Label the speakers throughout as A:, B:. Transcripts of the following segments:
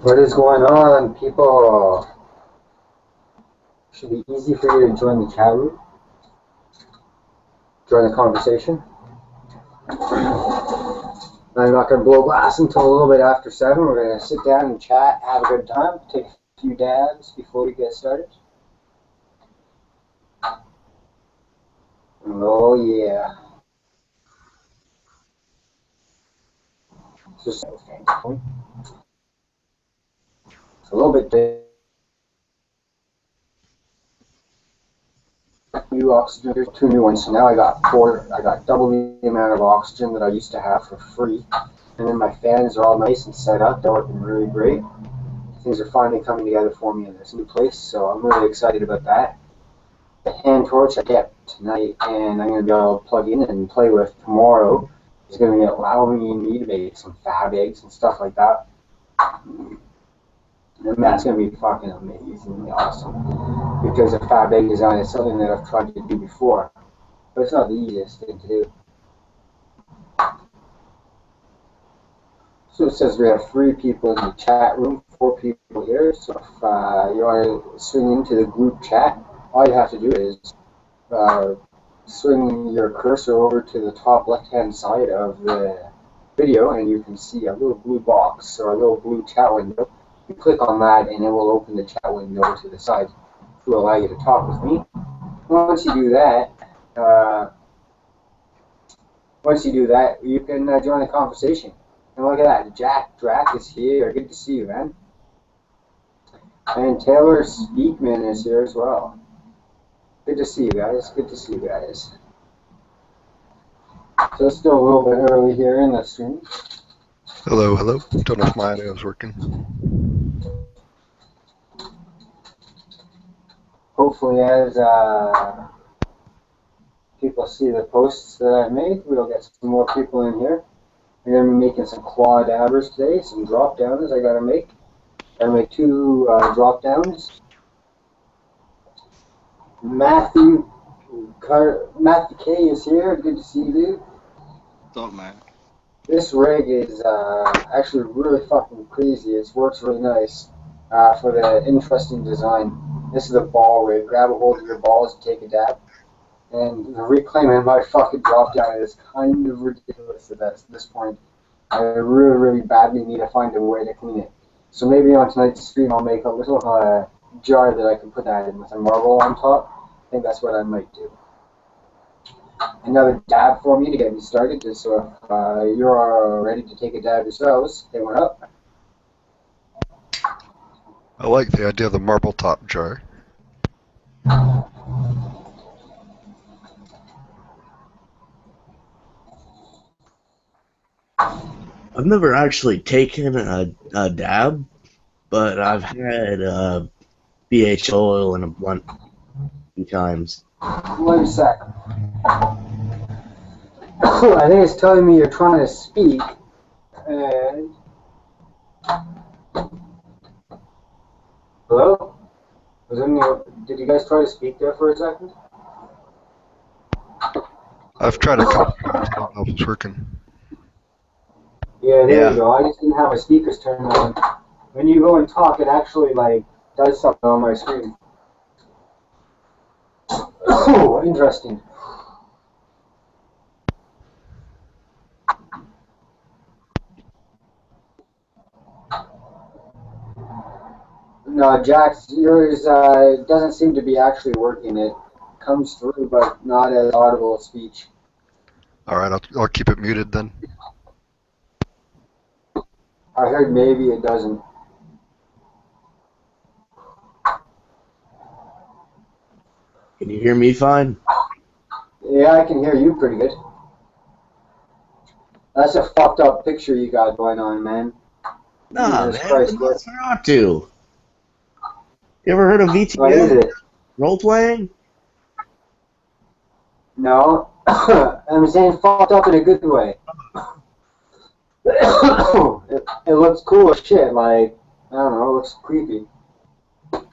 A: What is going on, people? Should be easy for you to join the chat room, join the conversation. I'm not going to blow glass until a little bit after 7. We're going to sit down and chat, have a good time, take a few dabs before we get started. Oh, yeah. It's a little bit new oxygen. There's 2 new ones, so now I got double the amount of oxygen that I used to have for free. And then my fans are all nice and set up. They're working really great. Things are finally coming together for me in this new place, so I'm really excited about that. The hand torch I get tonight, and I'm going to be able to plug in and play with tomorrow, is going to be allowing me to make some fab eggs and stuff like that. And that's going to be fucking amazingly awesome, because a fab egg design is something that I've tried to do before, but it's not the easiest thing to do. So it says we have 3 people in the chat room, 4 people here. So if you want to swing into the group chat, all you have to do is swing your cursor over to the top left-hand side of the video, and you can see a little blue box or a little blue chat window. You click on that, and it will open the chat window to the side to allow you to talk with me. Once you do that, you can join the conversation. And look at that, Drac is here. Good to see you, man. And Taylor Speakman is here as well. Good to see you guys. Good to see you guys. So it's still a little bit early here in the stream.
B: Hello, hello. Don't know if my audio is working.
A: Hopefully, as people see the posts that I've made, we'll get some more people in here. I'm going to be making some claw dabbers today, some drop downs I got to make. I make 2 drop downs. Matthew K is here. Good to see you, dude.
C: What's up, man?
A: This rig is actually really fucking crazy. It works really nice for the interesting design. This is a ball rig. Grab a hold of your balls and take a dab. And reclaiming my fucking drop down is kind of ridiculous at this point. I really, really badly need to find a way to clean it. So maybe on tonight's stream I'll make a little jar that I can put that in with a marble on top. I think that's what I might do. Another dab for me to get me started, just so if you're ready to take a dab yourselves, hit one up.
B: I like the idea of the marble top jar.
D: I've never actually taken a dab, but I've had BH oil in a blunt a few times.
A: Wait a sec. I think it's telling me you're trying to speak. Hello? Did you guys try to speak there for a second?
B: I've tried a couple times. I don't know if it's working.
A: Yeah, there you go. I just didn't have my speakers turned on. When you go and talk, it actually does something on my screen. Oh, interesting. No, Jax, yours doesn't seem to be actually working. It comes through, but not as audible speech.
B: All right, I'll keep it muted then.
A: I heard maybe it doesn't.
D: Can you hear me fine?
A: Yeah, I can hear you pretty good. That's a fucked up picture you got going on, man.
D: Nah,
A: Jesus
D: man,
A: Christ,
D: what's not to? You ever heard of VTM?
A: What is it?
D: Role-playing?
A: No. I'm saying fucked up in a good way. It looks cool as shit, I don't know, it looks creepy.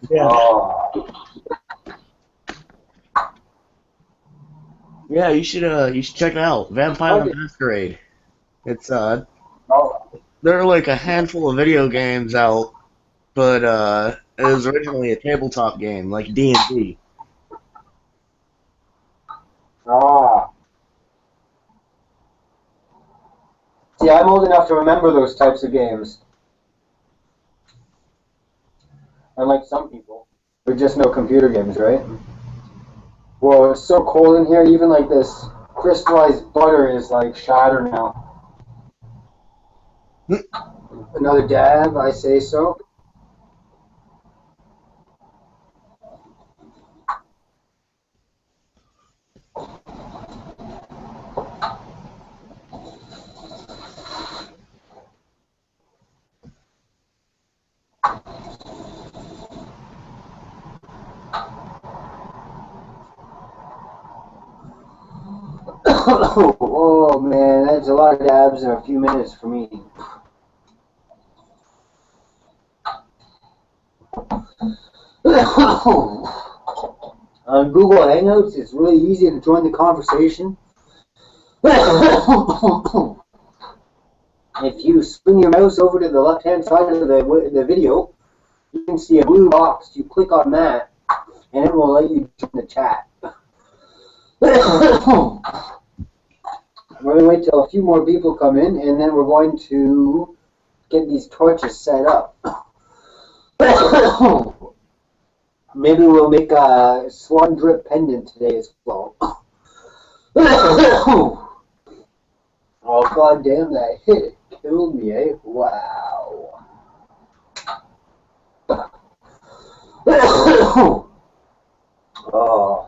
D: Yeah.
A: Oh.
D: Yeah, you should check it out. Vampire the Masquerade. It's there are like a handful of video games out, but it was originally a tabletop game, like D&D.
A: Ah. See, I'm old enough to remember those types of games. Unlike some people. They're just no computer games, right? Whoa, it's so cold in here, even this crystallized butter is shattered now. Another dab, I say so. Oh man, that's a lot of dabs in a few minutes for me. On Google Hangouts, it's really easy to join the conversation. If you swing your mouse over to the left-hand side of the video, you can see a blue box. You click on that, and it will let you join the chat. We're going to wait till a few more people come in, and then we're going to get these torches set up. Maybe we'll make a swan drip pendant today as well. Oh, god damn, that hit killed me, eh? Wow. Oh.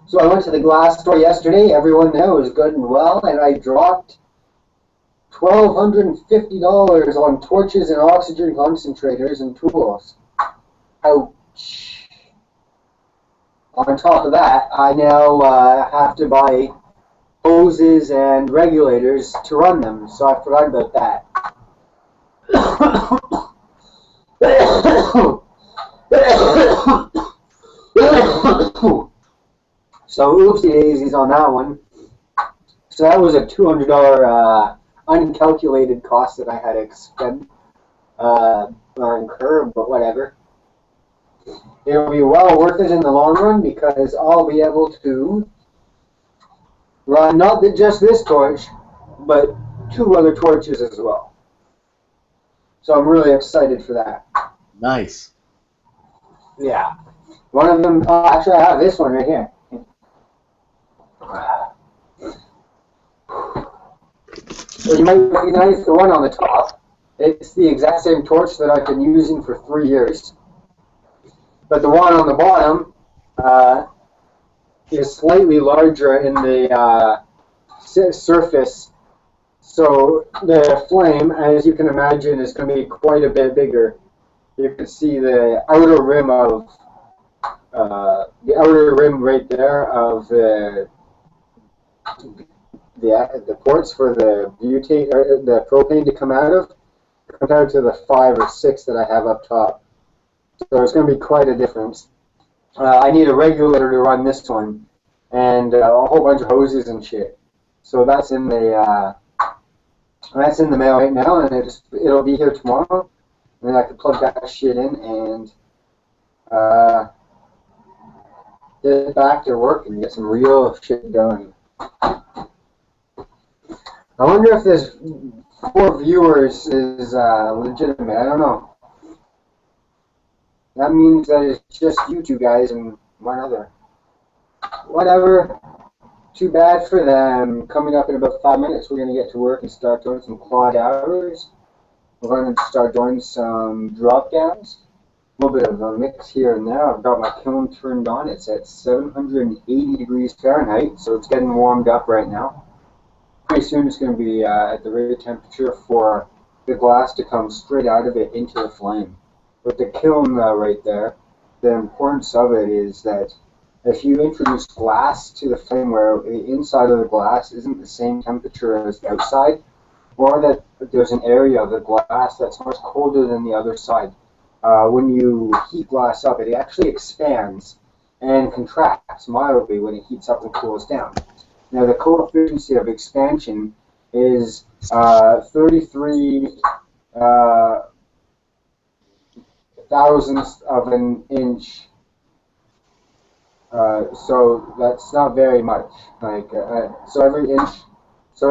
A: So I went to the glass store yesterday. Everyone there was good and well, and I dropped $1,250 on torches and oxygen concentrators and tools. Ouch. On top of that, I now have to buy hoses and regulators to run them, so I forgot about that. So oopsie daisies on that one. So that was a $200 uncalculated cost that I had to expend or incur, but whatever. It'll be well worth it in the long run because I'll be able to run not just this torch, but 2 other torches as well. So I'm really excited for that.
D: Nice.
A: Yeah. One of them, actually I have this one right here. So you might recognize the one on the top. It's the exact same torch that I've been using for 3 years. But the one on the bottom is slightly larger in the surface. So the flame, as you can imagine, is going to be quite a bit bigger. You can see the outer rim of right there of the ports for the butane or the propane to come out of, compared to the 5 or 6 that I have up top. So it's going to be quite a difference. I need a regulator to run this one, and a whole bunch of hoses and shit. So that's in the mail right now, and it'll be here tomorrow. And then I can plug that shit in and get back to work and get some real shit done. I wonder if this 4 viewers is legitimate. I don't know. That means that it's just you 2 guys and one other. Whatever. Too bad for them. Coming up in about 5 minutes, we're going to get to work and start doing some quad hours. We're going to start doing some drop downs. A little bit of a mix here and there. I've got my kiln turned on. It's at 780 degrees Fahrenheit, so it's getting warmed up right now. Pretty soon it's going to be at the right temperature for the glass to come straight out of it into the flame. With the kiln right there, the importance of it is that if you introduce glass to the flame where the inside of the glass isn't the same temperature as the outside, or that there's an area of the glass that's much colder than the other side, when you heat glass up, it actually expands and contracts mildly when it heats up and cools down. Now, the coefficient of expansion is 33 thousandths of an inch. So that's not very much. So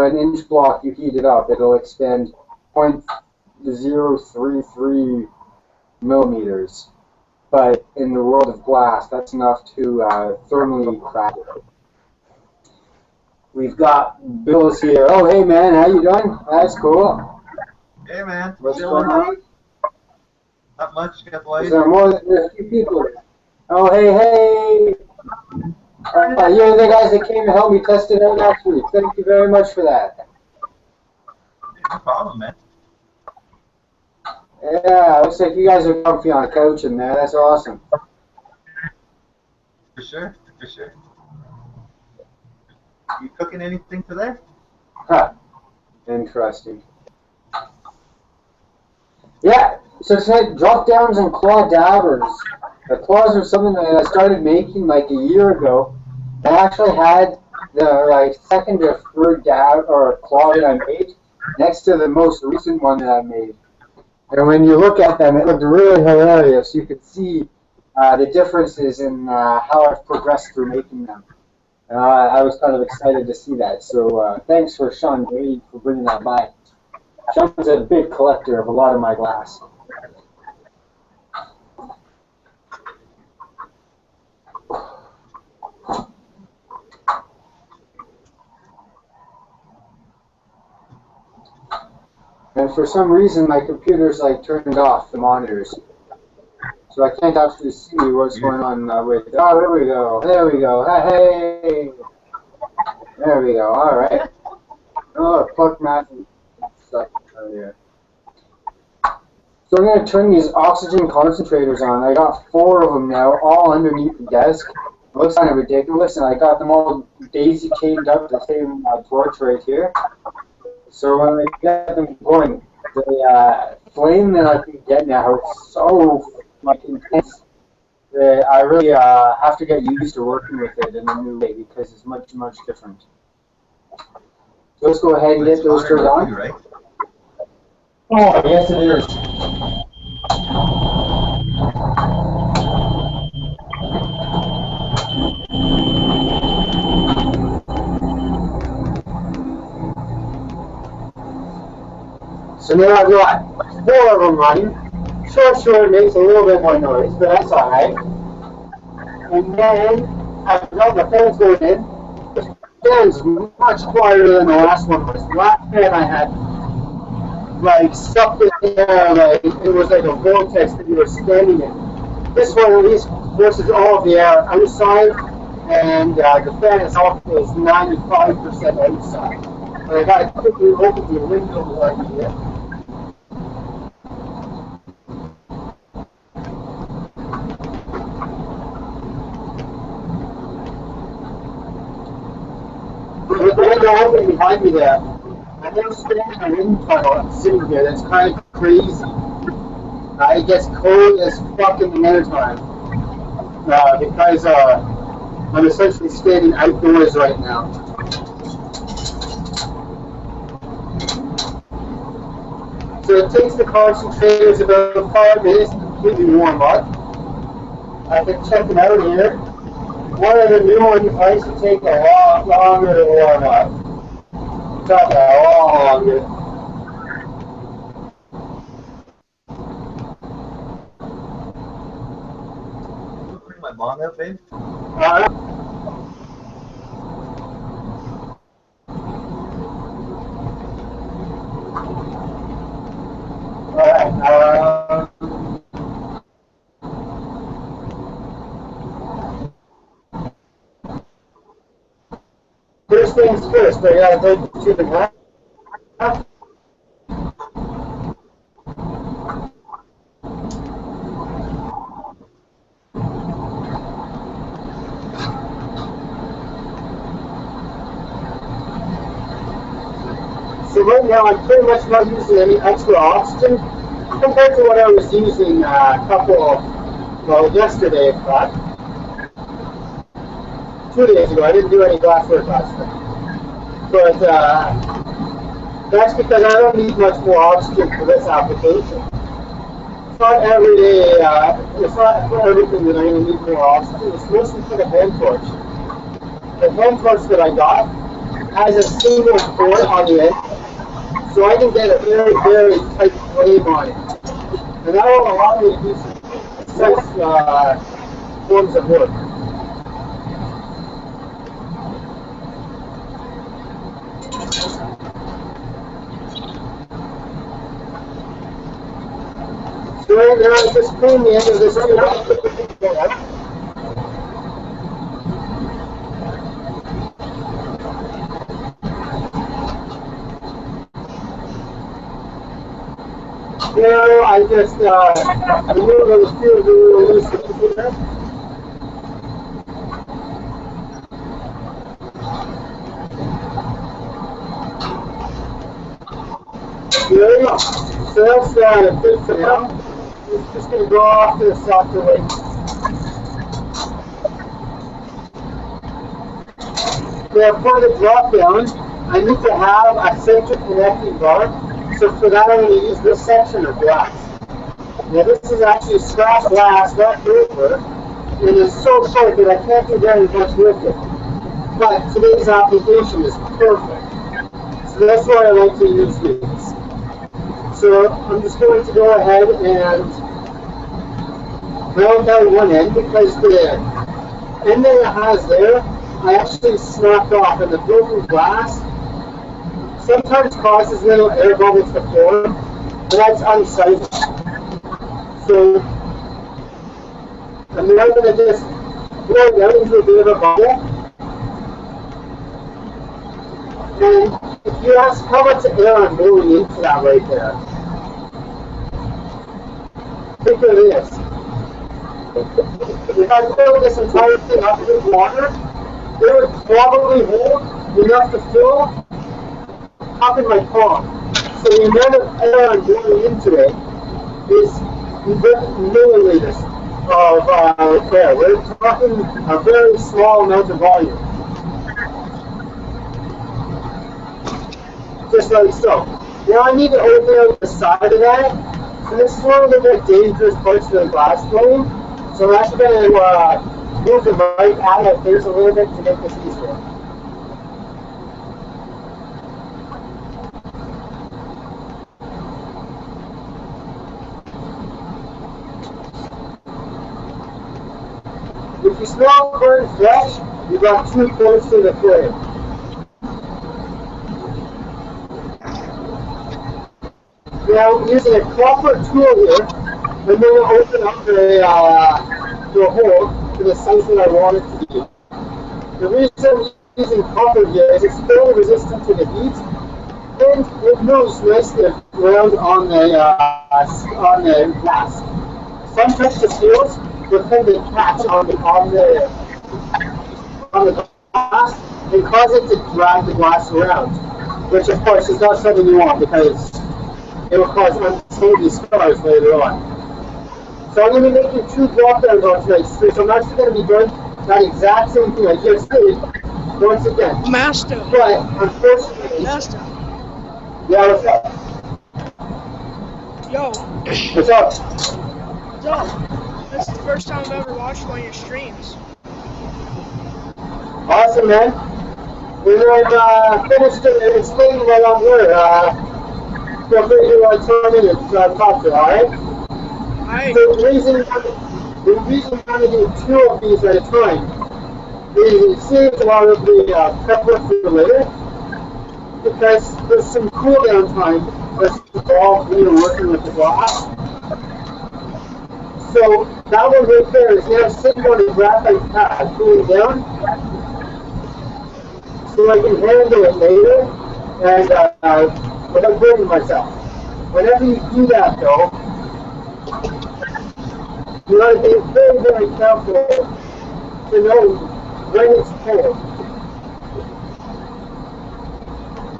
A: an inch block, you heat it up, it'll expand 0.033 millimeters. But in the world of glass, that's enough to thermally crack it. We've got Bill's here. Oh, hey man, how you doing? That's cool.
C: Hey man,
A: What's going on?
C: Not much. Got the light.
A: Is there more than a few people? Oh, hey. You're the guys that came to help me test it out last week. Thank you very much for that.
C: No problem, man.
A: Yeah, looks like you guys are comfy on a couch in there. That's awesome.
C: For sure, for sure. You cooking anything today?
A: Huh. Interesting. Yeah, so it's like drop downs and claw dabbers. The claws are something that I started making like a year ago. I actually had the second or third dab or claw that I made next to the most recent one that I made. And when you look at them, it looked really hilarious. You could see the differences in how I've progressed through making them. I was kind of excited to see that. So thanks for Sean Grady for bringing that by. Sean's a big collector of a lot of my glass. And for some reason, my computer's turned off the monitors, so I can't actually see what's going on with. Oh, there we go. There we go. Hey, there we go. All right. Oh, fuck math stuff earlier. So I'm going to turn these oxygen concentrators on. I got 4 of them now, all underneath the desk. looks kind of ridiculous, and I got them all daisy chained up the same torch right here. So when I get them going, the flame that I can get now is so like intense that I really have to get used to working with it in a new way because it's much, much different. So let's go ahead and get those turned on.
C: Right?
A: Oh, yes it is. So now I've got 4 of them running. Short makes a little bit more noise, but that's alright. And then I've got the fans going in. The fan's much quieter than the last one was. The last fan I had like stuck in there, like it was like a vortex that you were standing in. This one at least forces all of the air outside, and the fan itself is 95% outside. But I gotta quickly open the window right here. With the window open behind me there, I never stand in a wind tunnel sitting here. That's kind of crazy. It gets cold as fuck in the wintertime because I'm essentially standing outdoors right now. So it takes the concentrators about 5 minutes to completely warm up. I can check them out here. One of the new ones I used to take a lot longer to warm up. Not a lot longer.
C: You bring my bong out, babe?
A: Alright, first things first, I gotta go to the map. So right now I'm pretty much not using any extra oxygen compared to what I was using yesterday in fact. 2 days ago. I didn't do any glass work last night. But that's because I don't need much more oxygen for this application. It's not every day, it's not for everything that I'm going to need more oxygen. It's mostly for the hand torch. The hand torch that I got has a single port on the end, so I can get a very, very tight flame on it. And that will allow me to do some precise forms of work. So right now I just clean the end of this tube. Now I just remove those tubes and release the computer. There you go. So that's good for now. It's just going to go off to the softer way. Now for the drop down, I need to have a center connecting bar. So for that I'm going to use this section of glass. Now this is actually scrap glass, not paper, and it's so short that I can't do very much with it. But today's application is perfect. So that's why I like to use these. So I'm just going to go ahead and round down one end because the end that it has there, I actually snapped off, and the broken glass sometimes causes little air bubbles to form, but that's unsightly. So I'm now going to just blow it out into a bit of a bubble. And if you ask how much air I'm blowing into that right there, think of this. If I filled this entire thing up with water, it would probably hold enough to fill up in my palm. So the amount of air I'm going into it is milliliters of air. We're talking a very small amount of volume. Just like so. Now I need to open up the side of that. And this is one of the more dangerous parts of the glass blowing. So I'm actually going to move the mic out of face a little bit to make this easier. If you smell burnt flesh, you got too close to the flame. Now, using a copper tool here, I'm going to open up the hole to the size that I want it to be. The reason I'm using copper here is it's fairly resistant to the heat, and it moves nicely around on the glass. Some types of seals will tend to catch on the glass and cause it to drag the glass around, which of course is not something you want because it will cause unstable scars later on. So I'm going to be making 2 drop downs on tonight's stream. So I'm actually going to be doing that exact same thing I just did once again.
E: Master.
A: But unfortunately,
E: Master.
A: Yeah, what's up?
E: Yo.
A: What's up?
E: Yo. This is the first time I've ever watched one of your streams.
A: Awesome, man. When I'm finished explaining what I'm here, feel free to tell me to talk to, alright?
E: Alright.
A: The reason I'm going to do 2 of these at a time is it saves a lot of the prep work for later, because there's some cool down time that's involved when you're working with the glass. So that one right there is now sitting on a graphite pad cooling down, so I can handle it later and without burning myself. Whenever you do that though, you got to be very, very careful to know when it's cold.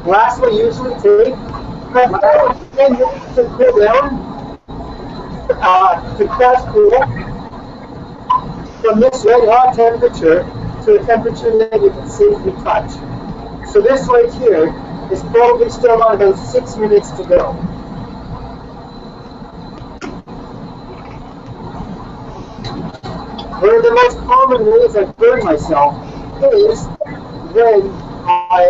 A: Glass will usually take about 10 minutes to cool down, to crash cool from this red hot temperature to a temperature that you can safely touch. So this right here is probably still on about 6 minutes to go. One of the most common ways I burn myself is when I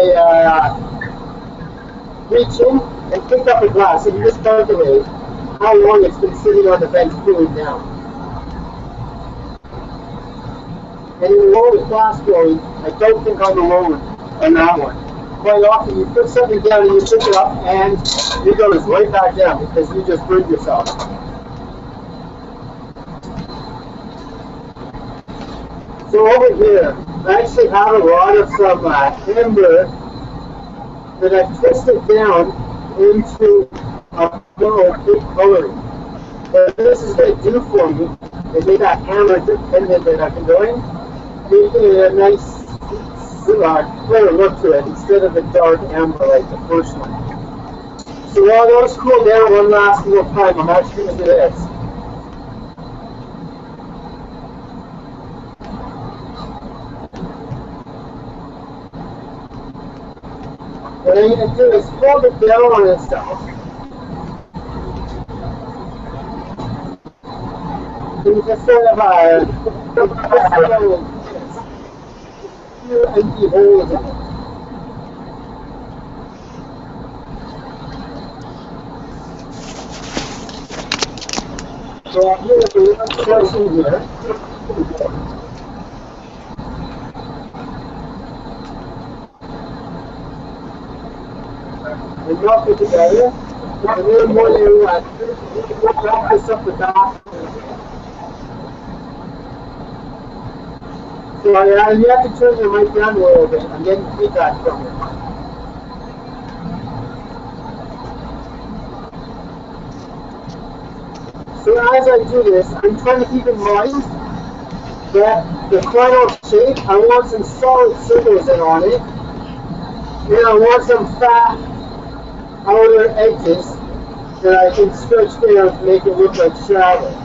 A: reach in and pick up a glass and miscalculate how long it's been sitting on the bench cooling down. And in the world of glass blowing, I don't think I'm alone on that one. Quite often you put something down and you pick it up and it goes right back down because you just burned yourself. So over here, I actually have a lot of some amber that I've twisted down into a more opaque coloring. What this is going to do for me is make that hammer pendant that I've been doing, making it a nice clear look to it instead of the dark amber like the first one. So while those cool down one last little time, I'm actually going to do this. What I'm going to do is fold it down on itself. And just sort of empty holes in it. So I'm going to do a portion here. And drop it together, and then when you wrap this up the back. So you have to turn your mic down a little bit and then feedback from it. So as I do this, I'm trying to keep in mind get the final shape, I want some solid circles in on it. And I want some fat outer edges that I can stretch down to make it look like shadow.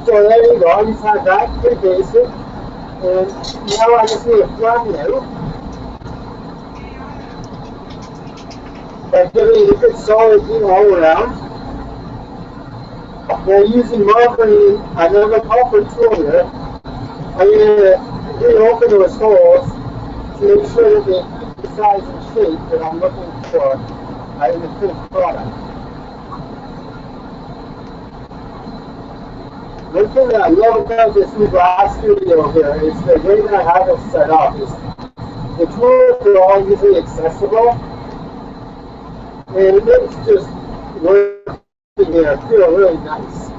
A: So there you go, I just have that, pretty basic. And now I just need to flatten out by giving it a good solid heat all around. Now using margarine, another copper tool here, I'm going to reopen those holes to make sure that they keep the size and shape that I'm looking for in the finished product. One thing that I love about this new glass studio here is the way that I have it set up. Is the tools are all easily accessible, and it makes just working here feel really nice.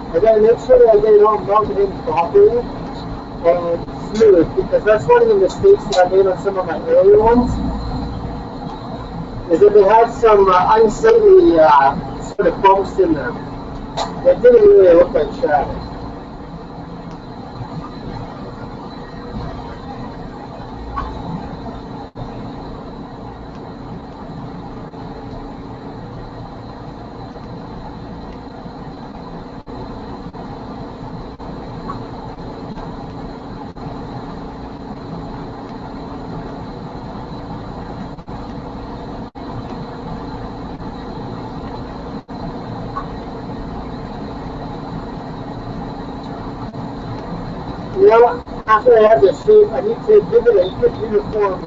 A: I gotta make sure that I get it all melted in properly and smooth, because that's one of the mistakes that I made on some of my earlier ones, is that they had some unsightly sort of bumps in them that didn't really look like shadow. You know, after I have this shape, I need to give it a good uniform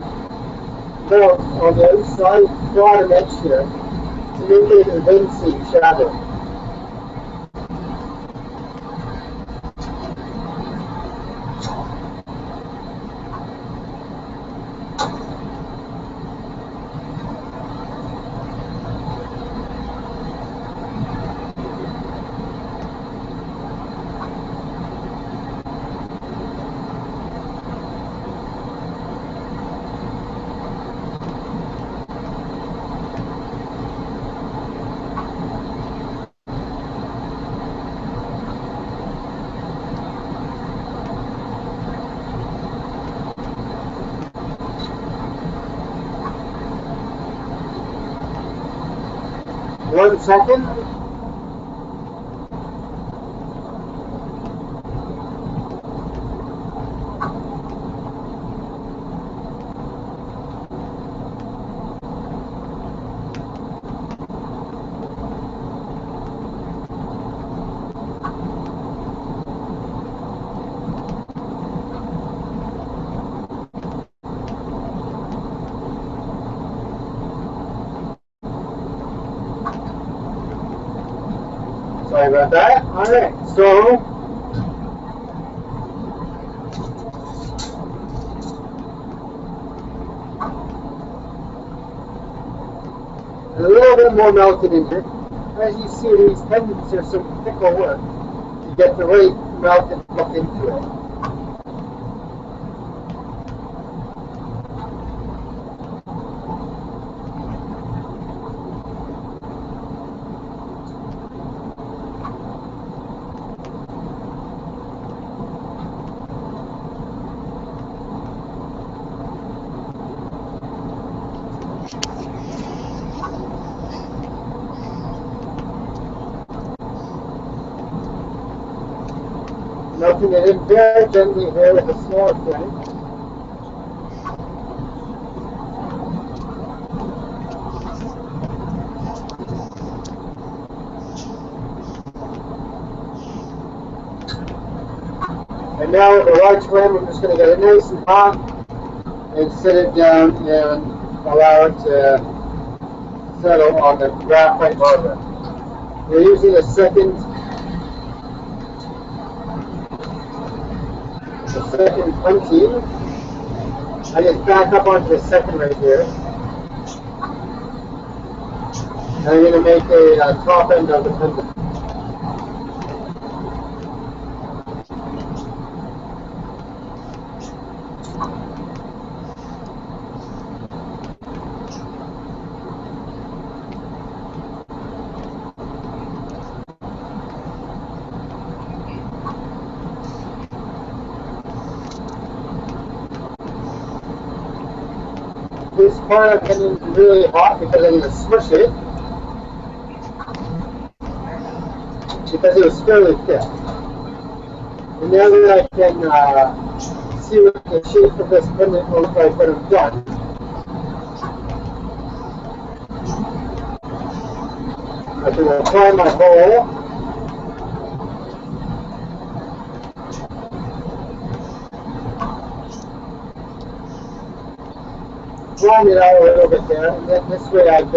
A: melt on the outside bottom edge here to make it a then-see shadow. One second. Sorry about that. Alright, so a little bit more melted in here. As you see, these pendants are some fickle work to get the right melted look into it. Melting it in very gently here with a smaller flame. And now with a large flame, I'm just going to get it nice and hot and set it down and allow it to settle on the graphite marble. We're using a second the second untee. I just back up onto the second right here. And I'm going to make a top end of the pendant. This part of pendant is really hot because I'm going to smush it. Because it was fairly thick. And now that I can see what the shape of this pendant will look like when I'm done, I can apply my hole. Line it out a little bit there, and then this way I can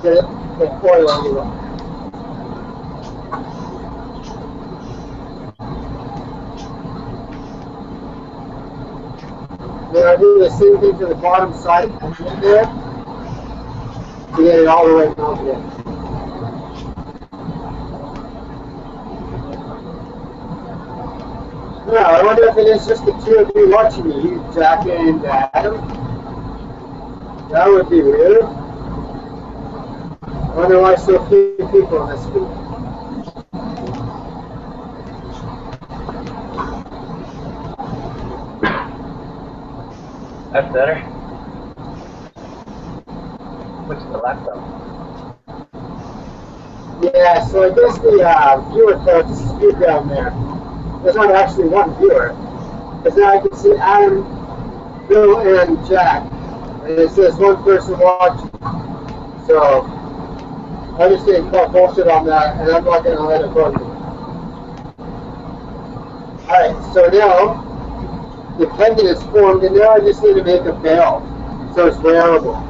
A: get the foil anyway. Then I do the same thing to the bottom side and there to get it all the way mounted in. Now, I wonder if it is just the two of you watching me, you, Jack and Adam. That would be weird. I wonder why so few people in this group.
C: That's better. What's the laptop?
A: Yeah, so I guess the viewer count is skewed down there. There's not actually one viewer. Because now I can see Adam, Bill, and Jack. And it says one person watching. So, I'm just getting caught bullshit on that, and I'm not going to let it bug me. Alright, so now, the pendant is formed, and now I just need to make a bell. So it's wearable.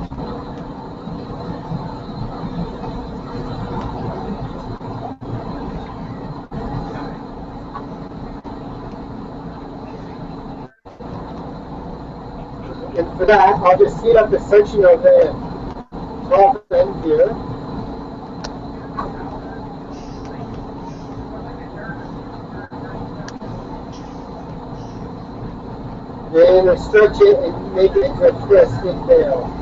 A: And for that, I'll just heat up the section of the top end here. Then I stretch it and make it into a twisted veil.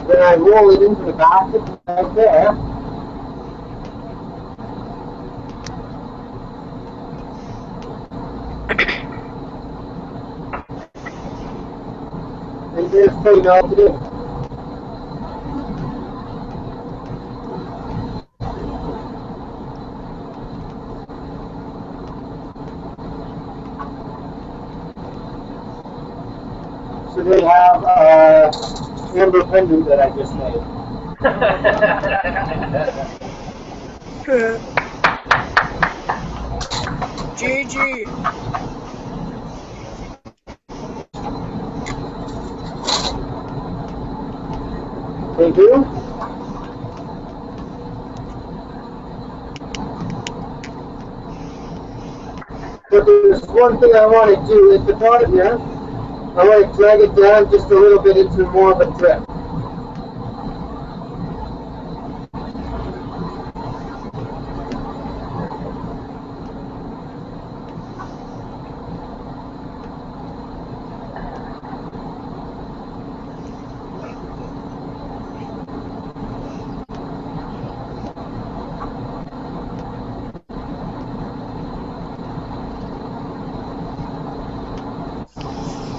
A: Then I roll it into the basket right there. And just pretty melted in. So they have amber pendant that I just made.
E: GG.
A: Thank you. But there's one thing I want to do at the bottom here. I want to drag it down just a little bit into more of a drip.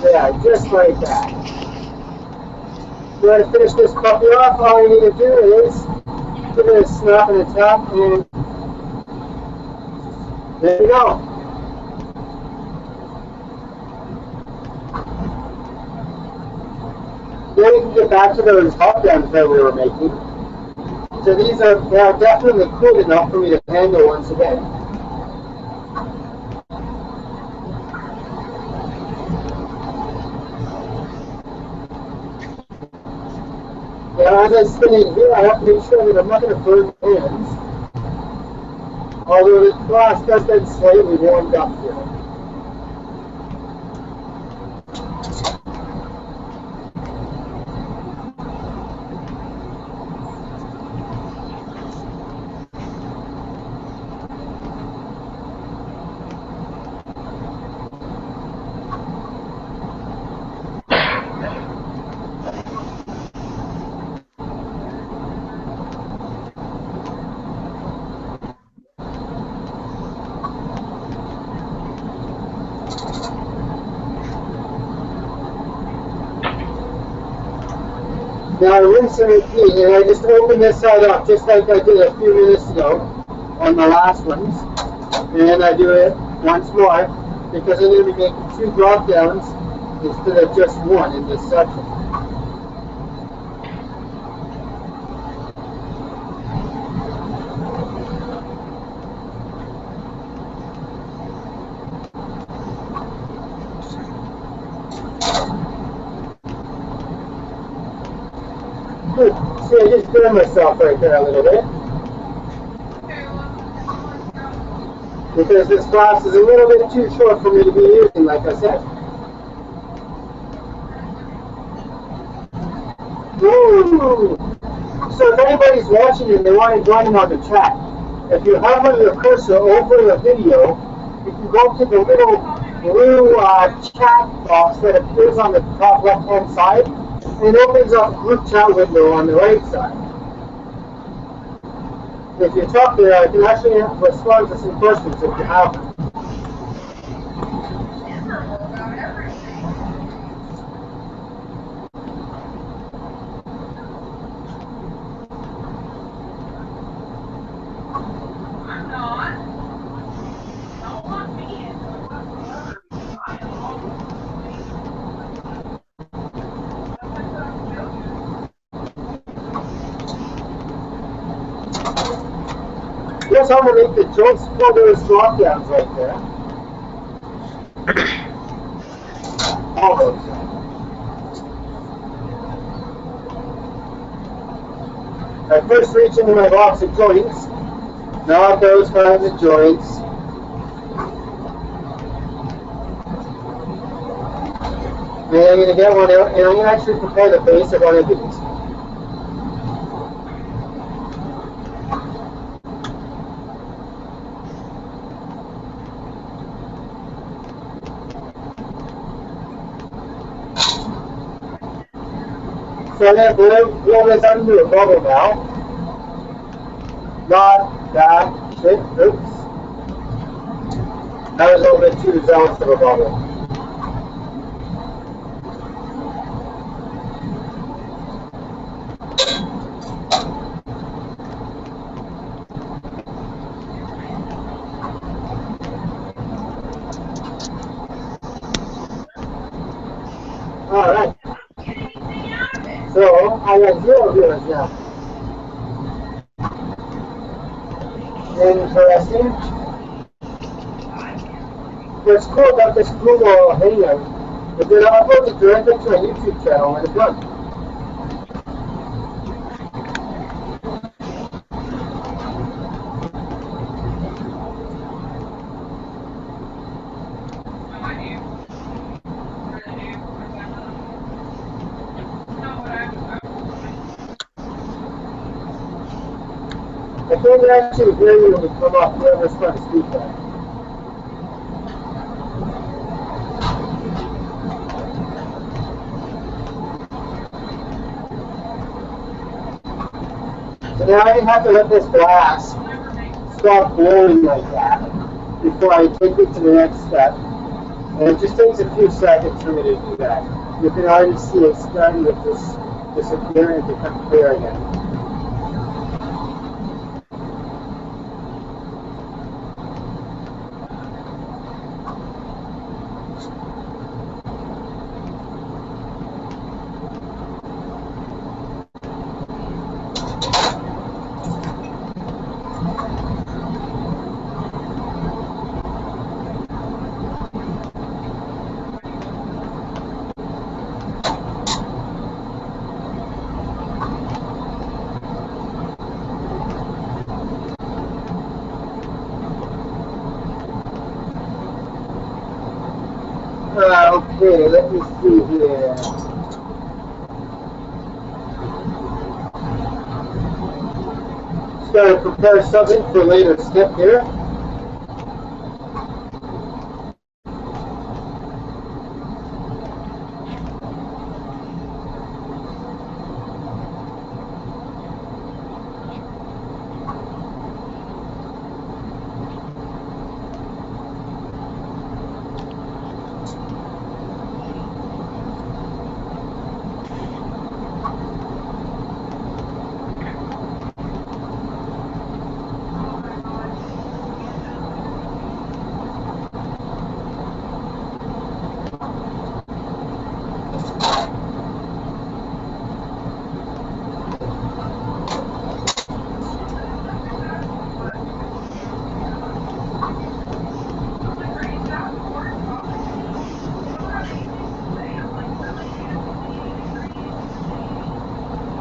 A: Yeah, just like that. Now to finish this puppy off, all you need to do is give it a snap and a tap, and there you go. Then we can get back to those hot dogs that we were making. So they are definitely cool enough for me to handle once again. Now as I spin it here, I have to make sure that I'm not going to burn hands. Although the glass does get slightly warmed up here. Now I rinse and repeat, and I just open this side up just like I did a few minutes ago on the last ones. And I do it once more because I'm going to be making 2 drop downs instead of just 1 in this section. Good. See, I just burned myself right there a little bit. Because this glass is a little bit too short for me to be using, like I said. Woo! So if anybody's watching and they want to join in on the chat, if you hover your cursor over the video, you can go to the little blue chat box that appears on the top left-hand side, and it opens up a group chat window on the right side. If you talk there, I can actually respond to some questions if you have them. Here's how to make the joints for those drop downs right there. All those. I first reach into my box of joints, not those kinds of joints. And I'm going to get one out, and I'm going to actually prepare the base of one of these. So I'm going to blow this under a bubble now. Not that shit. Oops. That was a little bit too zealous of a bubble. Alright. So, I got 0 viewers now. Interesting. What's cool about this Google Hangout is that I'll upload it directly to my YouTube channel when it's done. I can't actually hear you when you come up, whoever's trying to speak that. So now I have to let this glass stop blowing like that before I take it to the next step. And it just takes a few seconds for me to do that. You can already see it starting to disappear and become clear again. Okay, let me see here. Just gotta prepare something for later step here.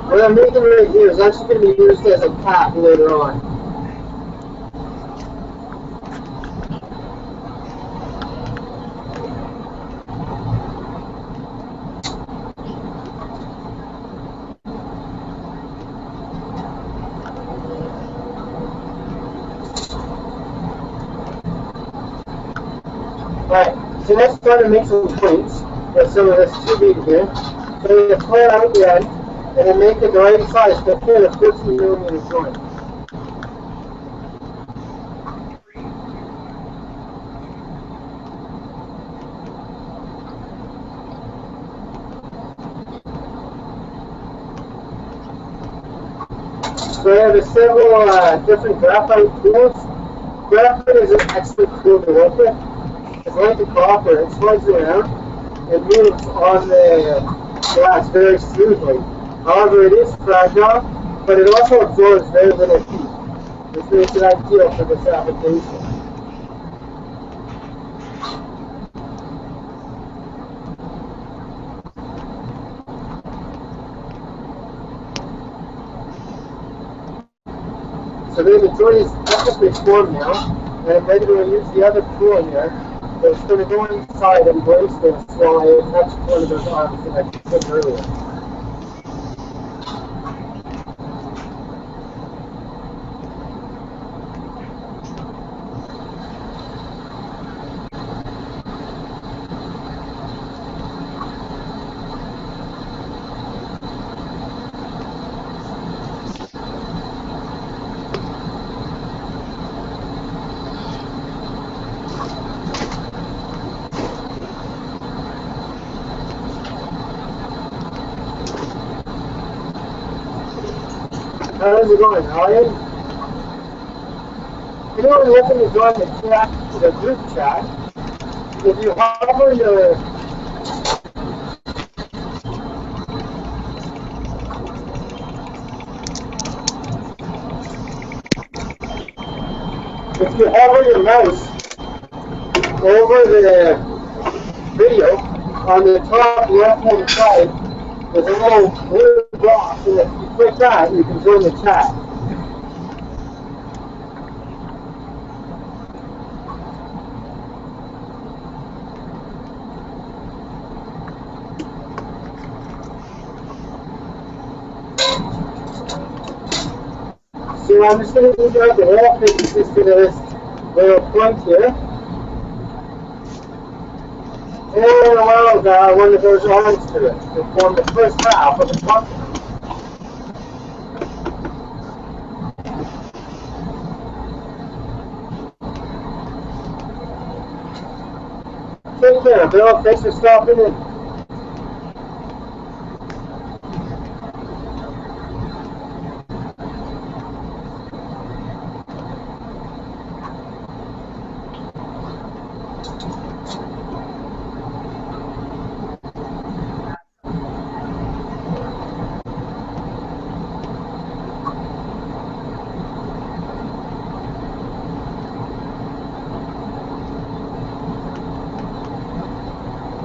A: What I'm making right here is actually going to be used as a cap later on. Alright, so let's try to make some points with some of this tubing here. So you pull it out the end, and then make it the right size to fit a 15mm joint. So I have several different graphite tools. Graphite is an excellent tool to work with. It's like the copper, it slides around and moves on the glass very smoothly. However, it is fragile, but it also absorbs very little heat, which makes it ideal for this application. So then the joint is technically formed now, and I'm ready to use the other tool here. So it's going to go inside and brace this while I attach one of those arms that I put earlier. How's it going, Ryan? You know, when looking to join the group chat, if you hover your mouse over the video on the top left-hand side, there's a little blue box, and if you click that, you can join the chat. So I'm just going to move out the whole thing just to this little point here. And allow one of those arms to it to form the first half of the pumpkin. Take care, Bill. Thanks for stopping in.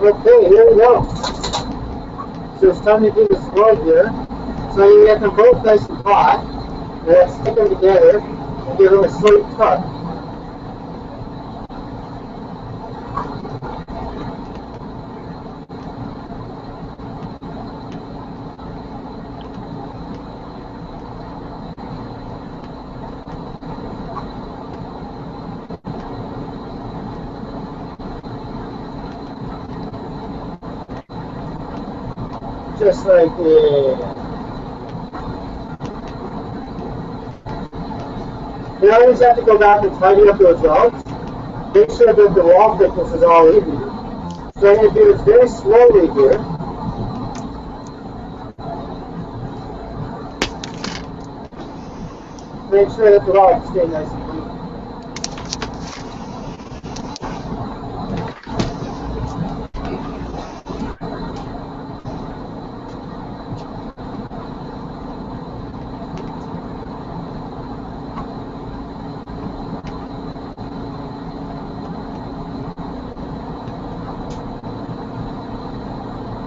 A: Okay, here we go. So it's time to do the swirl here. So you get them both nice and hot. And then stick them together and give them a slight tuck. Just like the. You always have to go back and tidy up those rods. Make sure that the wall thickness is all even. So I'm going to do this very slowly here. Make sure that the rods stay nice and clean.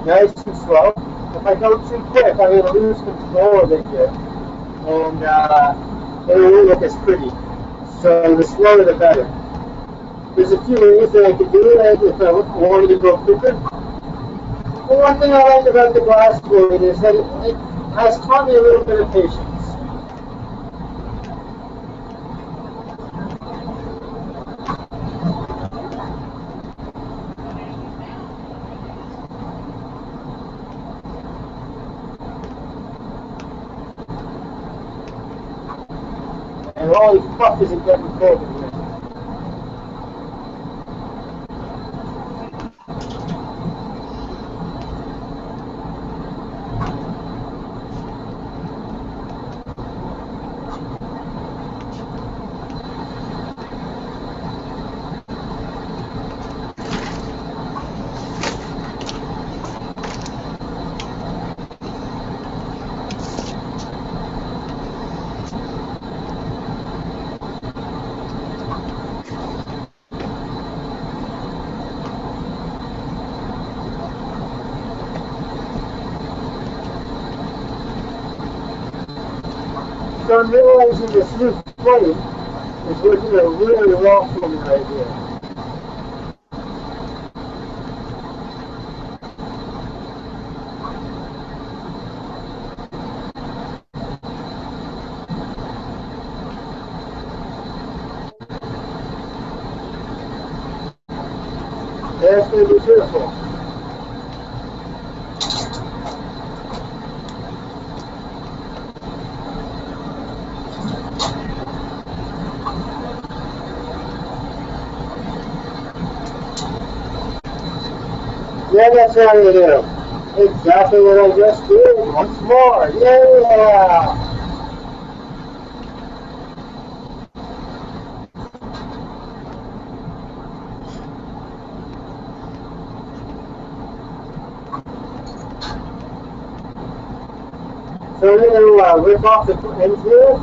A: Nice and slow. If I go too quick, I'm going to lose control of it here. And it won't look as pretty. So the slower the better. There's a few ways that I could do it if I wanted to go quicker. The one thing I like about the glass blade is that it has taught me a little bit of patience. And holy fuck, is it getting cold in here. So I'm realizing this new plate is working out really well for me right here. That's going to be beautiful. Yeah, that's what I do. Exactly what I just did. Once more. Yeah! So I'm going to rip off the end here,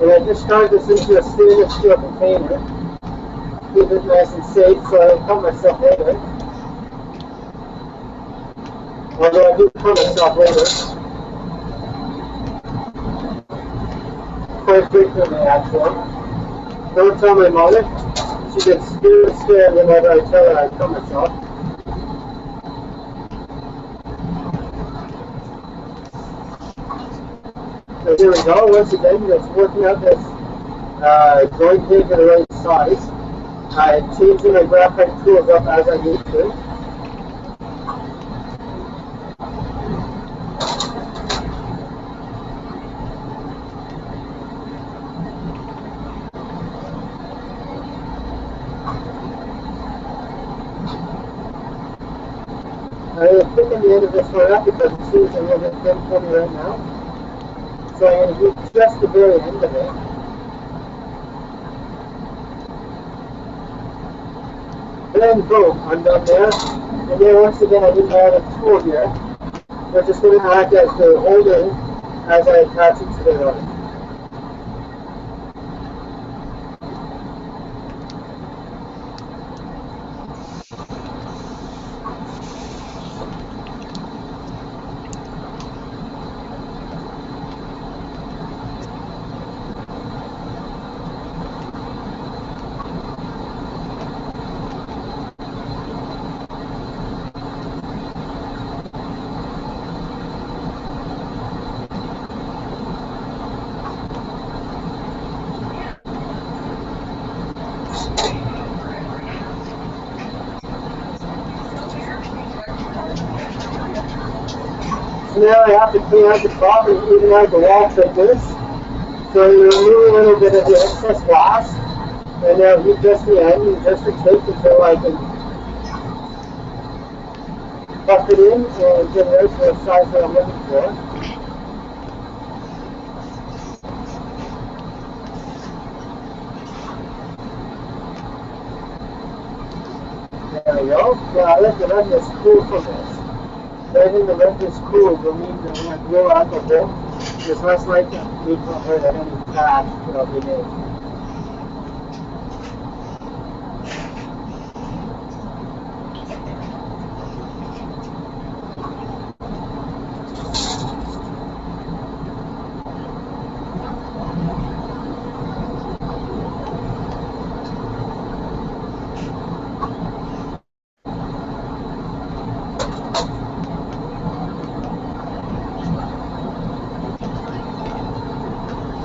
A: and I discharge this into a stainless steel container. Keep it nice and safe so I don't cut myself later. Although I do cut myself later. Quite frequently, actually. Don't tell my mother. She gets scared whenever I tell her I cut myself. So here we go. Once again, just working out this joint pin to the right size. I'm changing my graphite tools up as I need to. I'm going to thicken the end of this one up because it seems a little bit thin for me right now. So I'm going to use just the very end of it. And then boom, I'm done there. And then once again I didn't have a tool here. I'm just going to act as the holding as I attach it to the rod. So now I have to clean out the top and even out the wall thickness. So you remove a little bit of the excess glass, and now heat just the end and just the tip until I can tuck it in and get it out to the size that I'm looking for. There we go. Now I let the redness cool from this. Letting the redness cool will mean that when I blow out the hole, there's less likely that any crack will be made.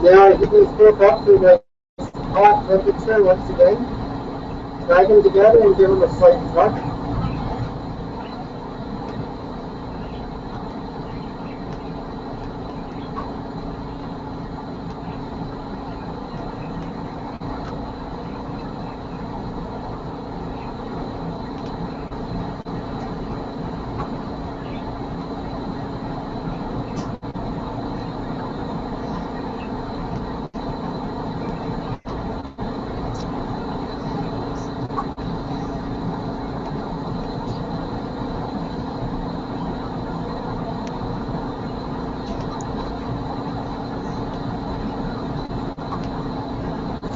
A: Now I heat these both up to a nice hot temperature once again. Drag them together and give them a slight touch.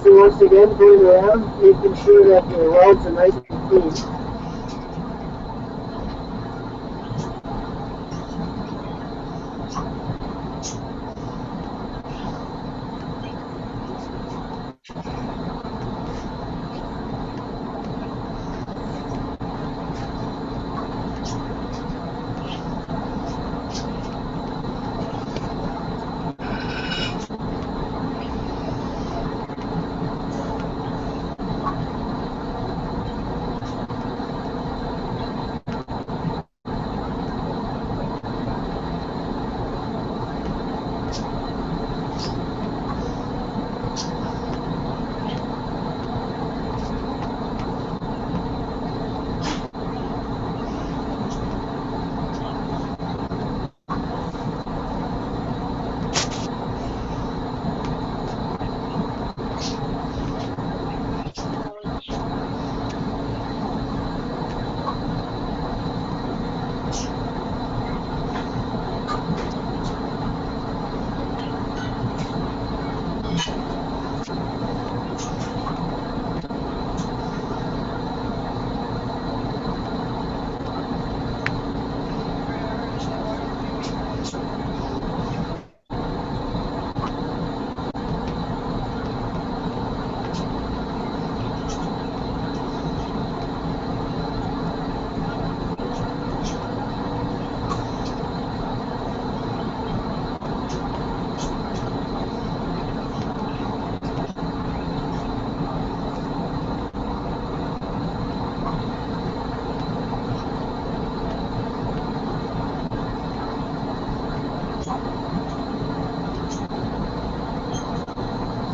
A: So once again, going around, making sure that your welds are nice and clean.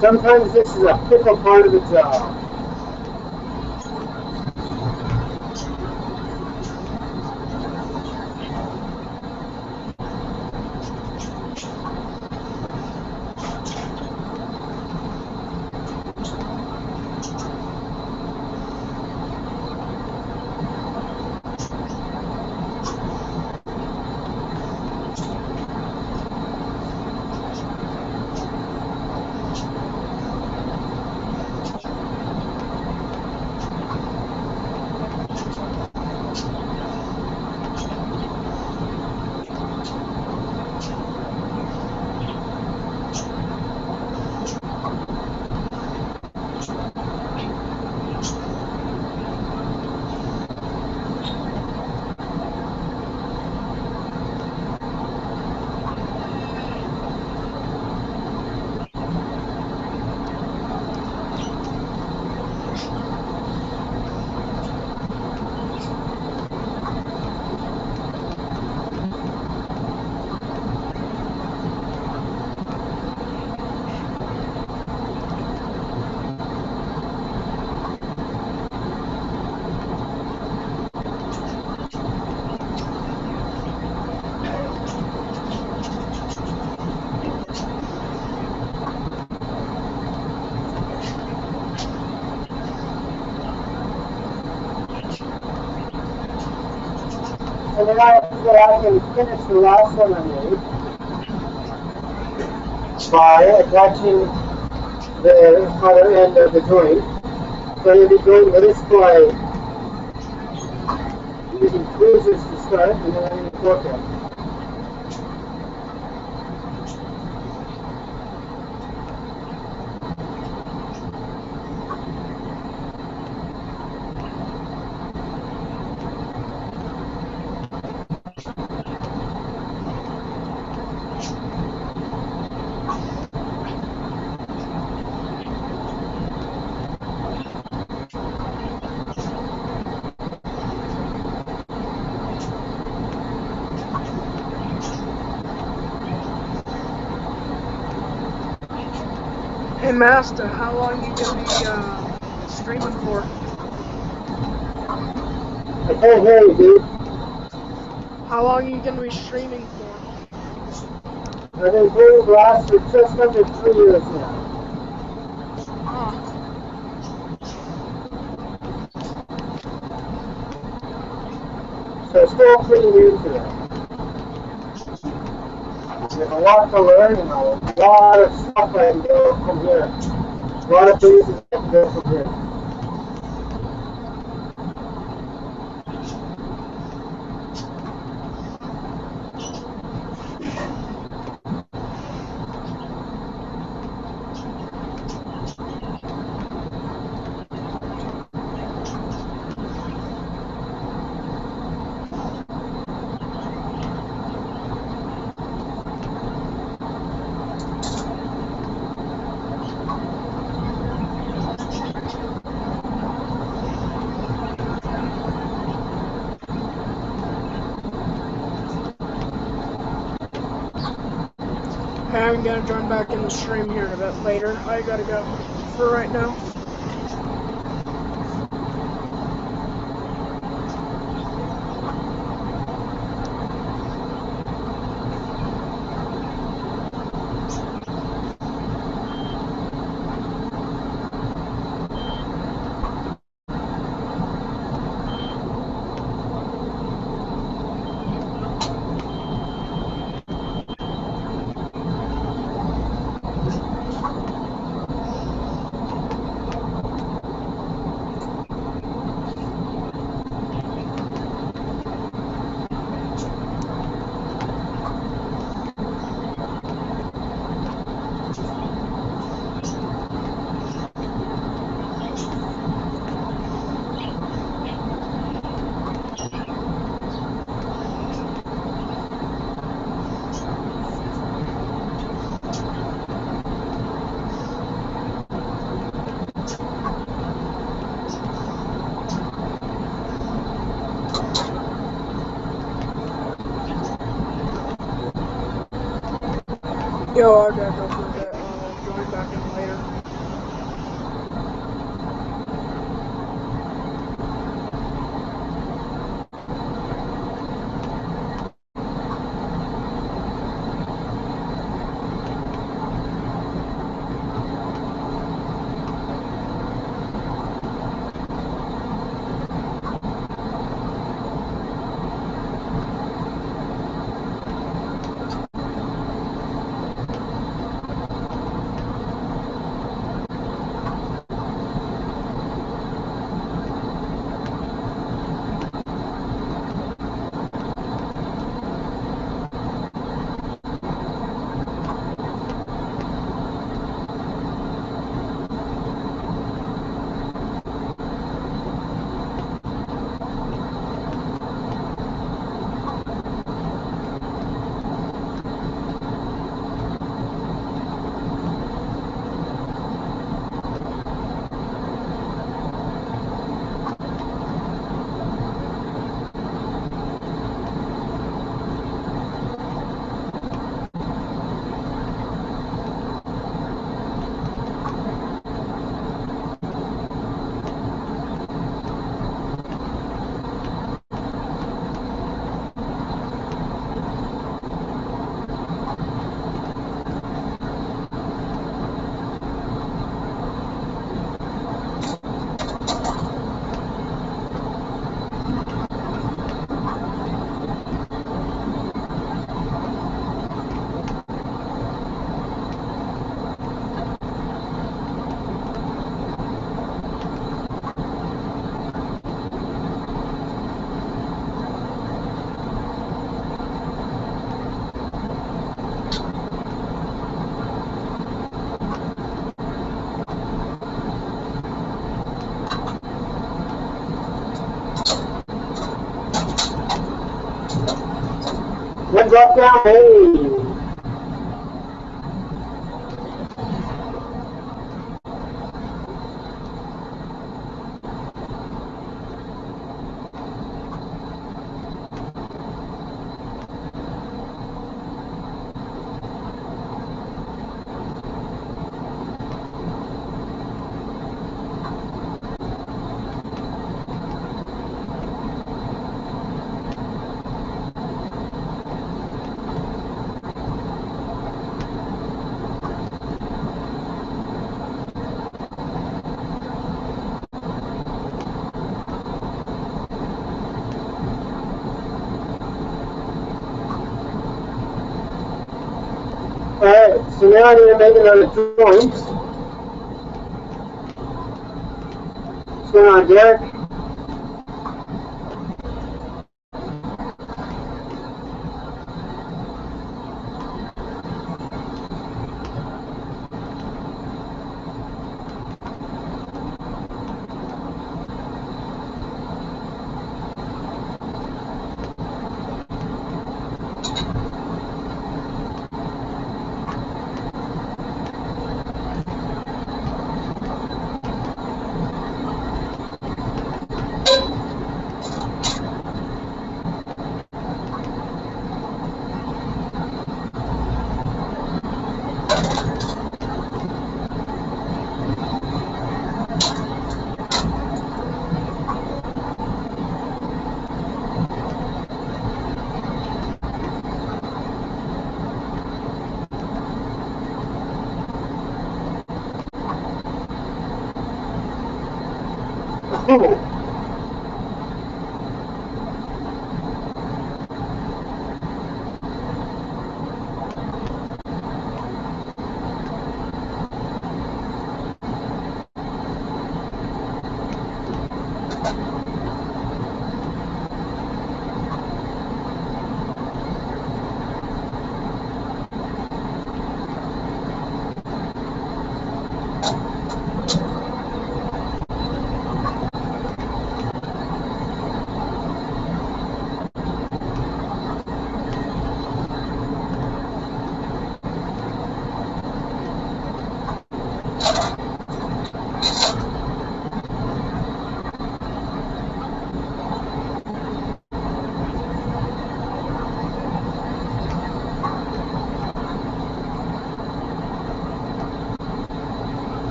A: Sometimes this is a pickle part of the job. And then I have to go out and finish the last one I made by attaching the other end of the joint. So you'll be going with this by using tweezers to start, and then I'm going to torque it.
E: Hey Master, how long you gonna be streaming for?
A: I can't hear you, dude.
E: How long you gonna be streaming for?
A: I've been doing glass for just under 3 years now.
E: Huh.
A: So still pretty new to it. There's a lot to learn and a lot of stuff I can go from here. A lot of places I can go from here.
E: Hey, I'm gonna join back in the stream here a bit later. I gotta go for right now. Yo, I gotta go for a bit. I'll join back in later.
A: One drop down, hey! Alright, so now I need to make another joint. What's going on, Derek?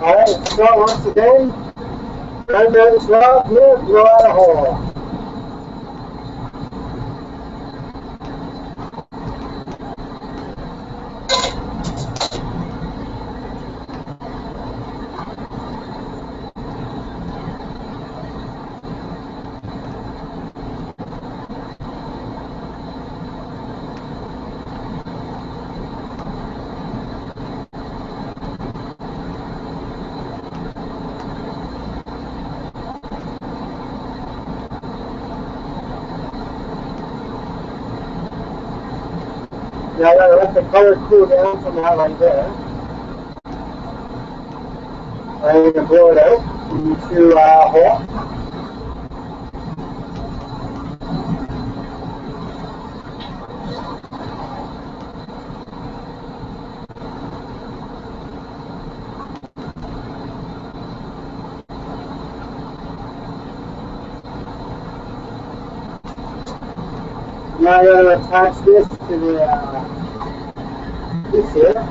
A: Alright, so once again, run down this rock here, blow out a hole. Now I gotta let the color cool down from that right there. I'm gonna blow it out into a hole. Now I gotta attach this to the this here.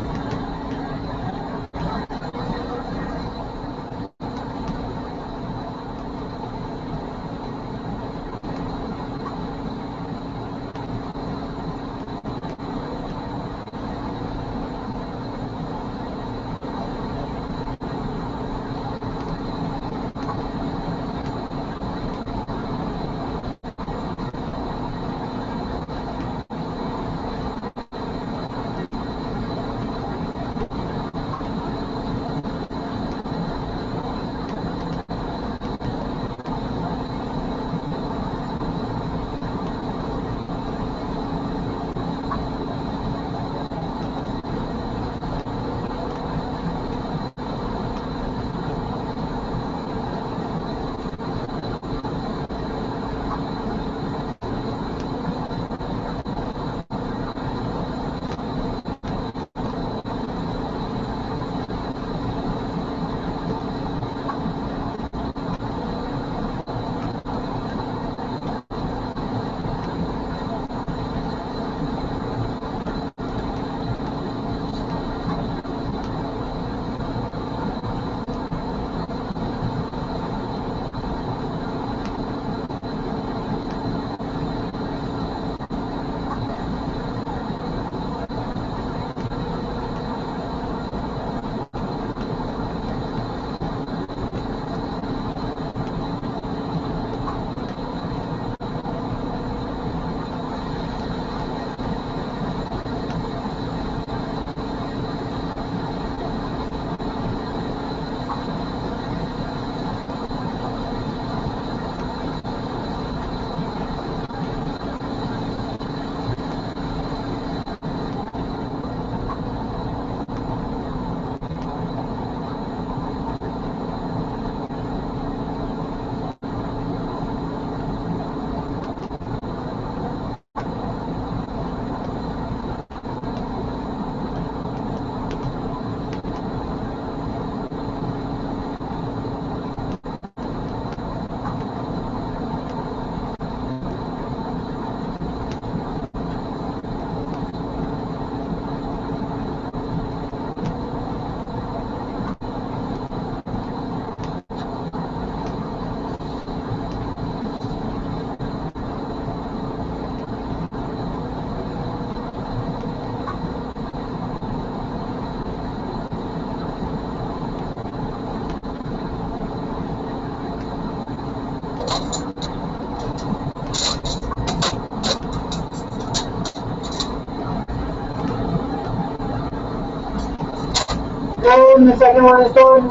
A: And the second one is going.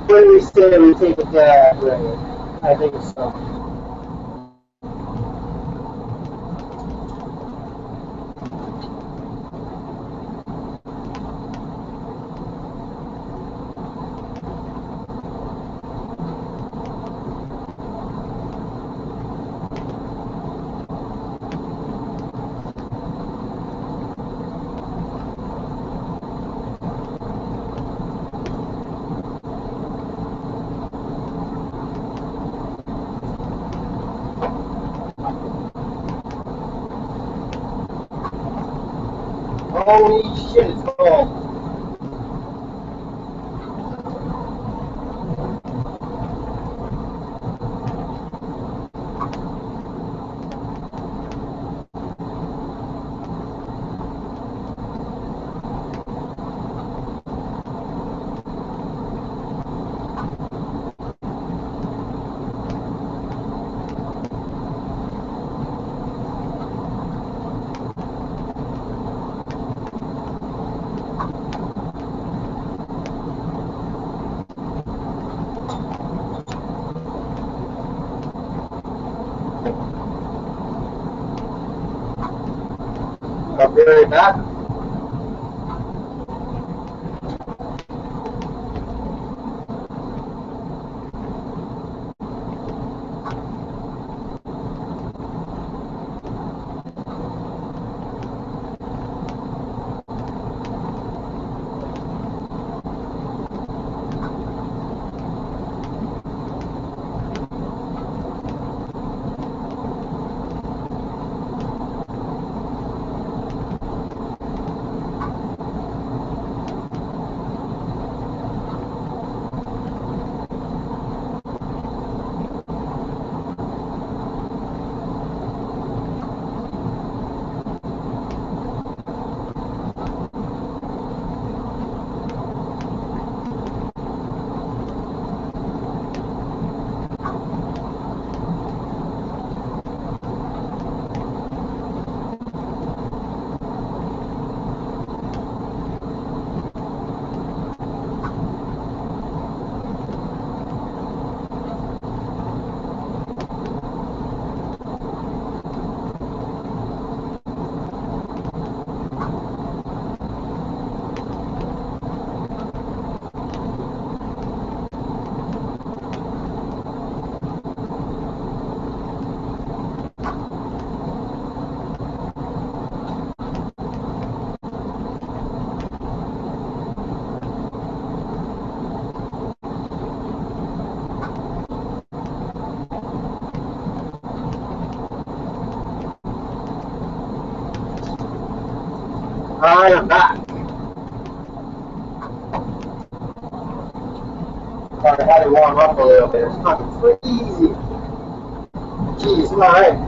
A: What do we say we take it that way? I think so. Holy shit, it's cold. I'll be right back. I am back. I had to warm up a little bit. It's fucking freezing. Jeez, alright.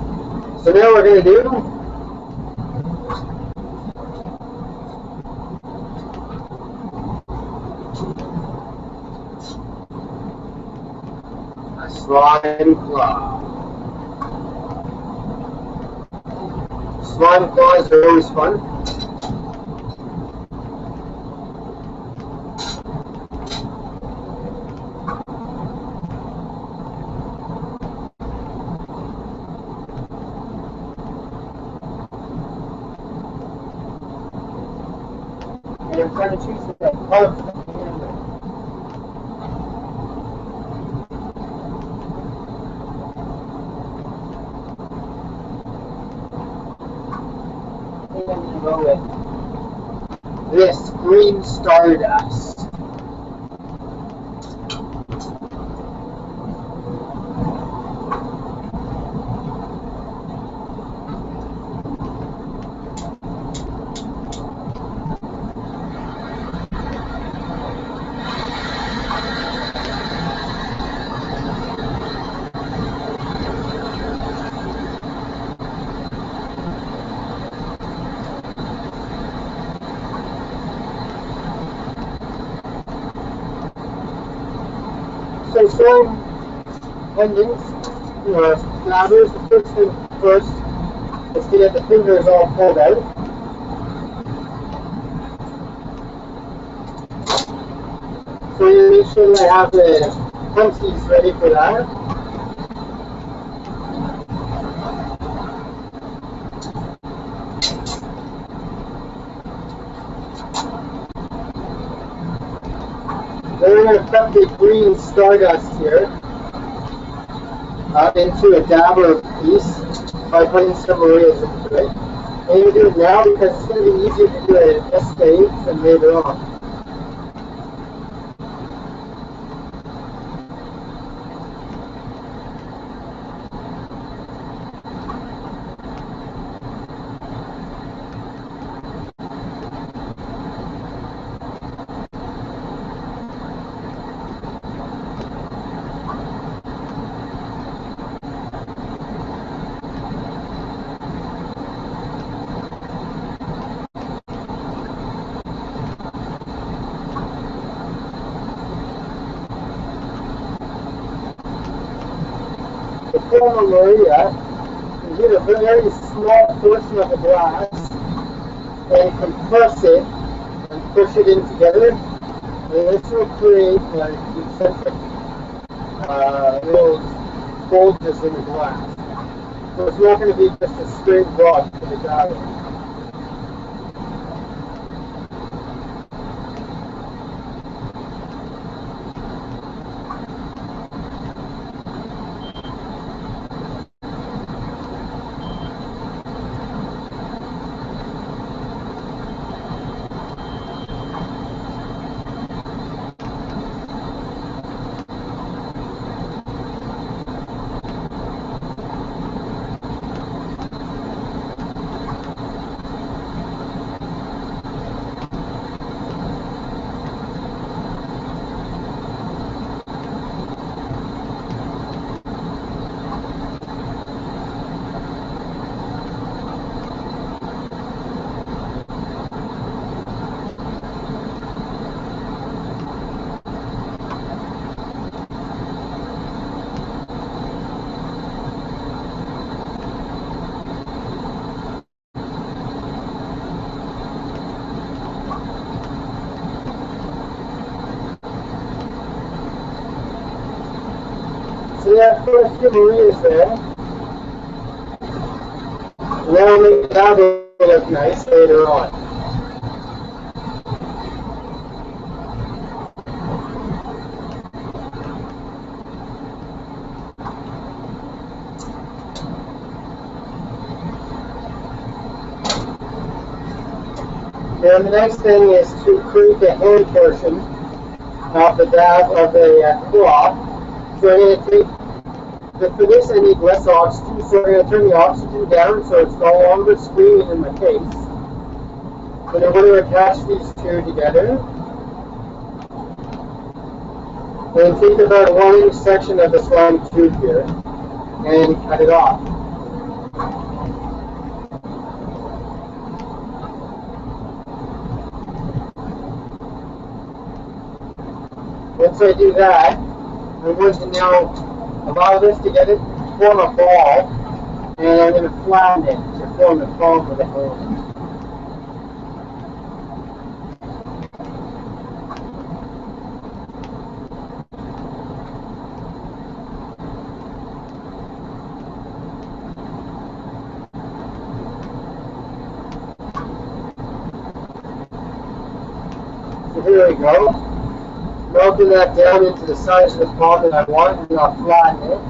A: So now we're gonna do a slime claw. Slime claws are always fun. And I'm trying to choose the color. And I'm going to go with this green stardust. So showing pendants, or dabbers, the first thing first is to get the fingers all pulled out. So you make sure that I have the punchies ready for that. Then we're going to cut the green stardust here into a dabber piece by putting some Marias into it. And you do it now because it's going to be easier to do it at this stage than later on. The former Maria, you get a very small portion of the glass and compress it and push it in together. And this will create like concentric little bulges in the glass. So it's not going to be just a straight block to the dagger. So that first two Marias there. Now I'll make the dabber look nice later on. And the next thing is to create the hand portion of the dab of the cloth. So I'm going to take, for this I need less oxygen, so I'm going to turn the oxygen down so it's no longer screaming in my face. Then I'm going to attach these two together. And take about a 1 inch section of the slime tube here and cut it off. Once I do that, I'm going to now allow this to get it to form a ball, and I'm going to flatten it to form the palm of the hand. So here we go. Melting that down into the size of the palm that I want, and I'll flatten it.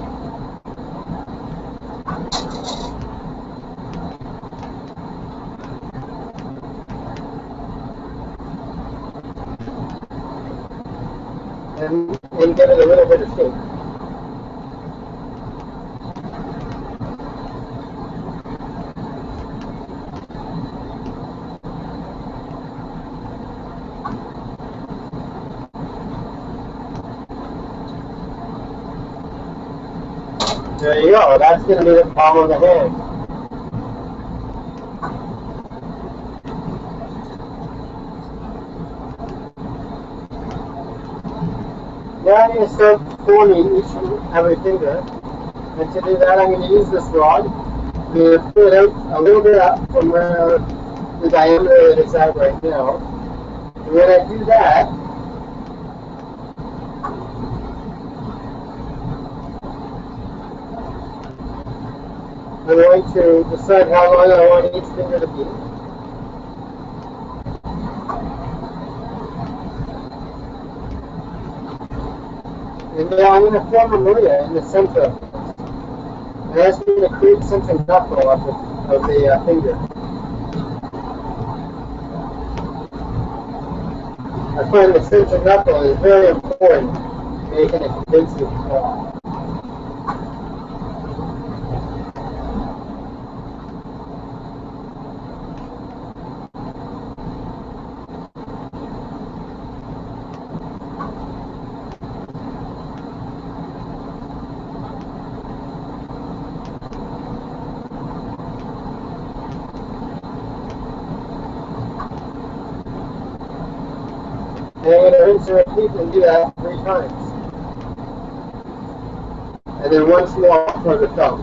A: And give it a little bit of shape. There you go, that's going to be the palm of the hand. Now I'm going to start forming every finger. And to do that, I'm going to use this rod. I'm going to pull it out a little bit up from where the diameter is at right now. And when I do that, I'm going to decide how long I want each finger to be. And now I'm going to form a Maria in the center of this. And that's going to create something knuckle of the finger. I find the center knuckle is very important in making a convincing claw. And I'm going to rinse and repeat and do that 3 times. And then once more for the thumb.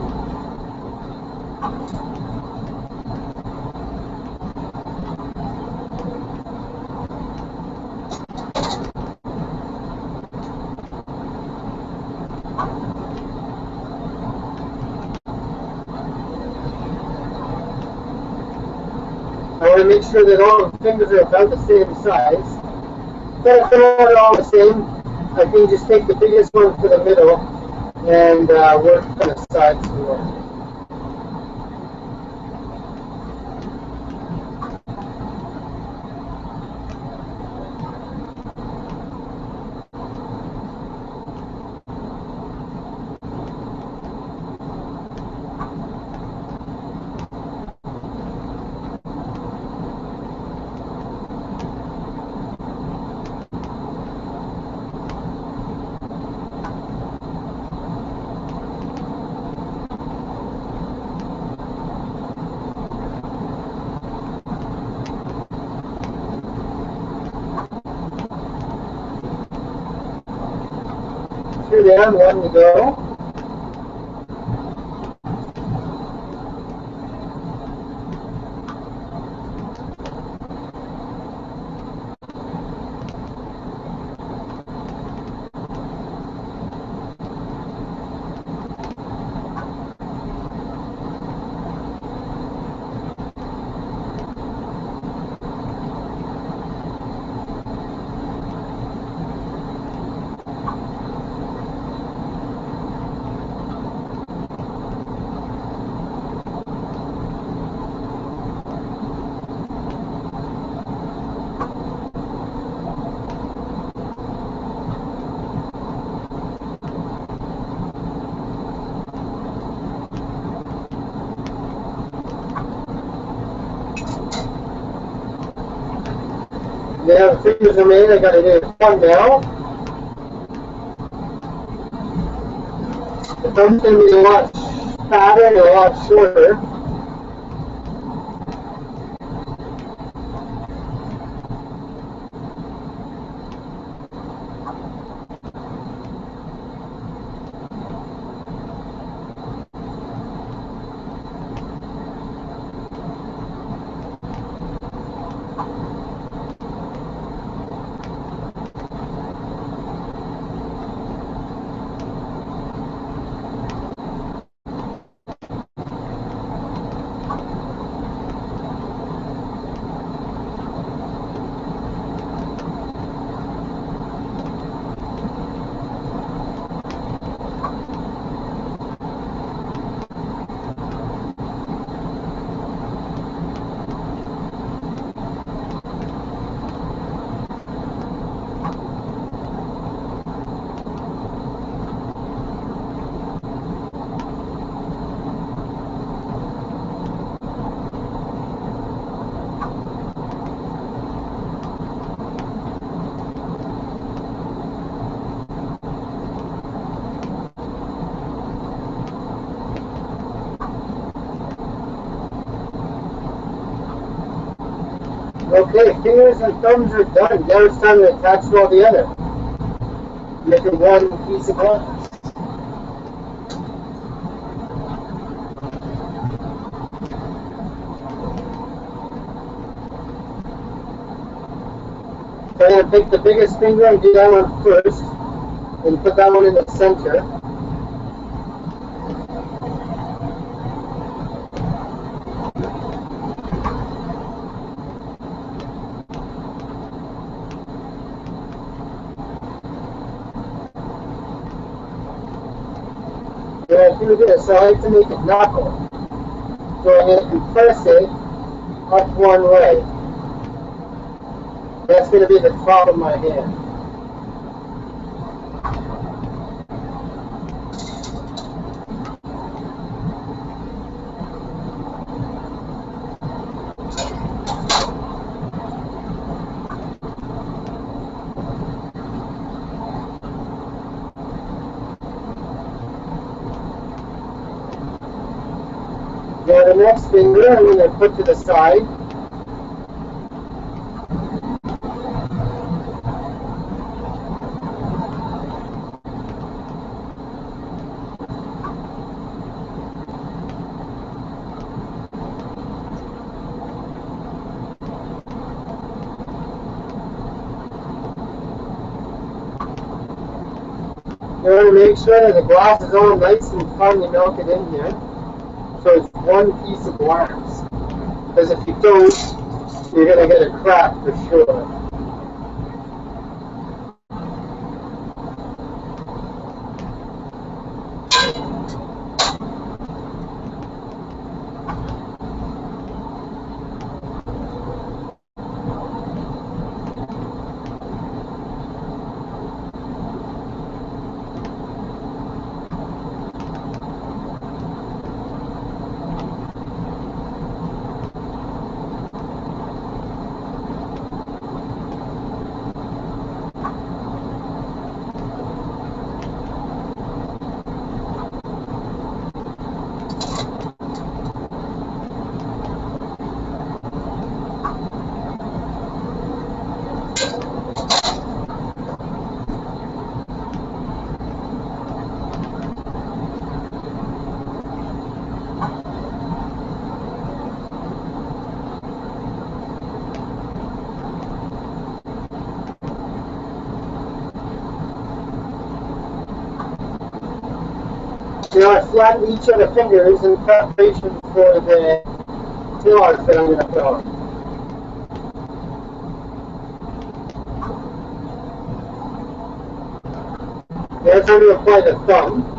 A: I want to make sure that all the fingers are about the same size. If they're all the same, I can just take the biggest one to the middle and work on the sides more. Two down, 1 to go. Now the fingers are made, I got to do the thumb now. The thumb's going to be a lot fatter and a lot shorter. Okay, fingers and thumbs are done. Now it's time to attach them all together. Look at one piece of glass. So I'm going to pick the biggest finger and do that one first, and put that one in the center. Then I do this, so I like to make it knuckle. So I'm going to compress it up one way. That's going to be the top of my hand. Now the next finger I'm going to put to the side. You want to make sure that the glass is all nice and finely melted in here. So it's one piece of glass. Because if you don't, you're going to get a crack for sure. Now I flatten each of the fingers in preparation for the tail art that I'm going to put on. Now I'm going to apply the thumb.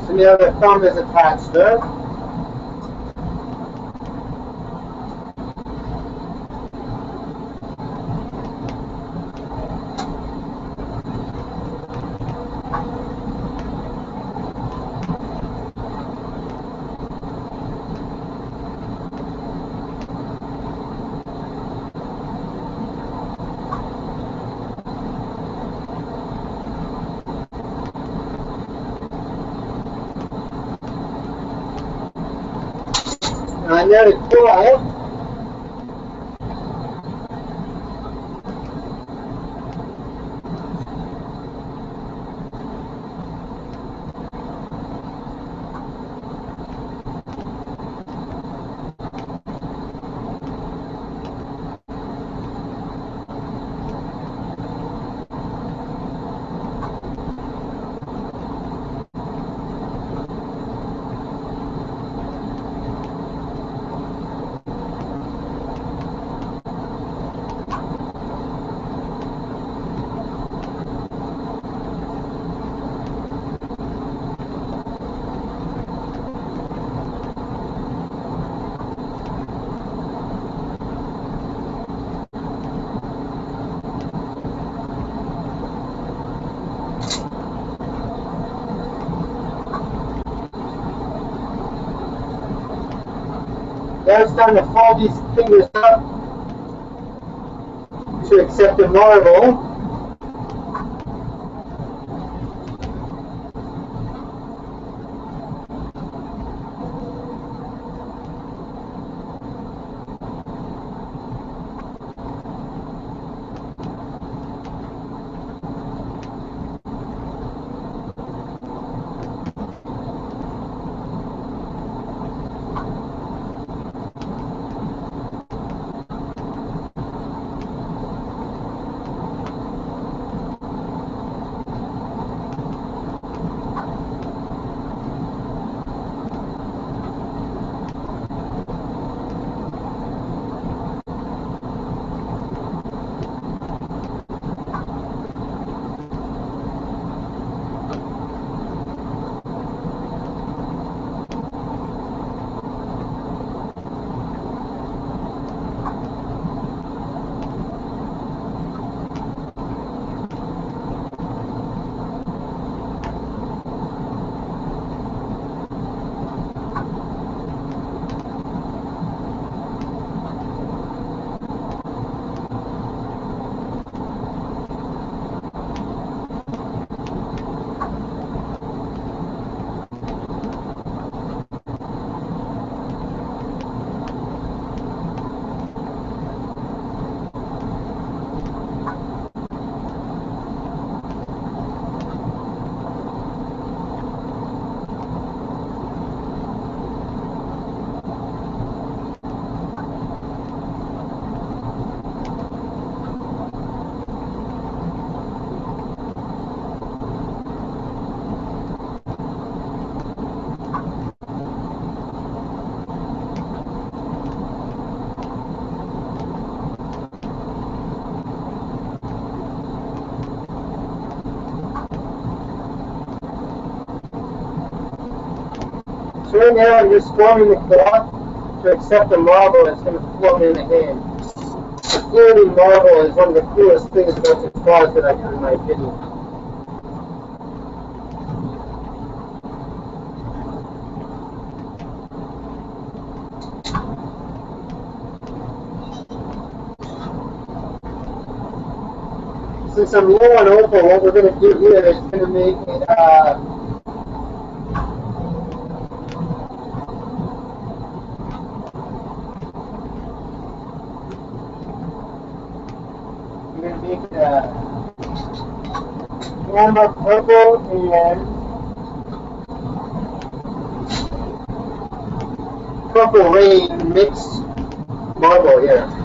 A: So now the thumb is attached there. And now to claw. Now it's time to fold these fingers up to accept the marble. So right now I'm just forming the cloth to accept the marble that's going to float in the hand. The floating marble is one of the coolest things about the cloth that I do, in my opinion. Since I'm low on opal, what we're going to do here is going to make it amber purple and purple rain mixed marble here.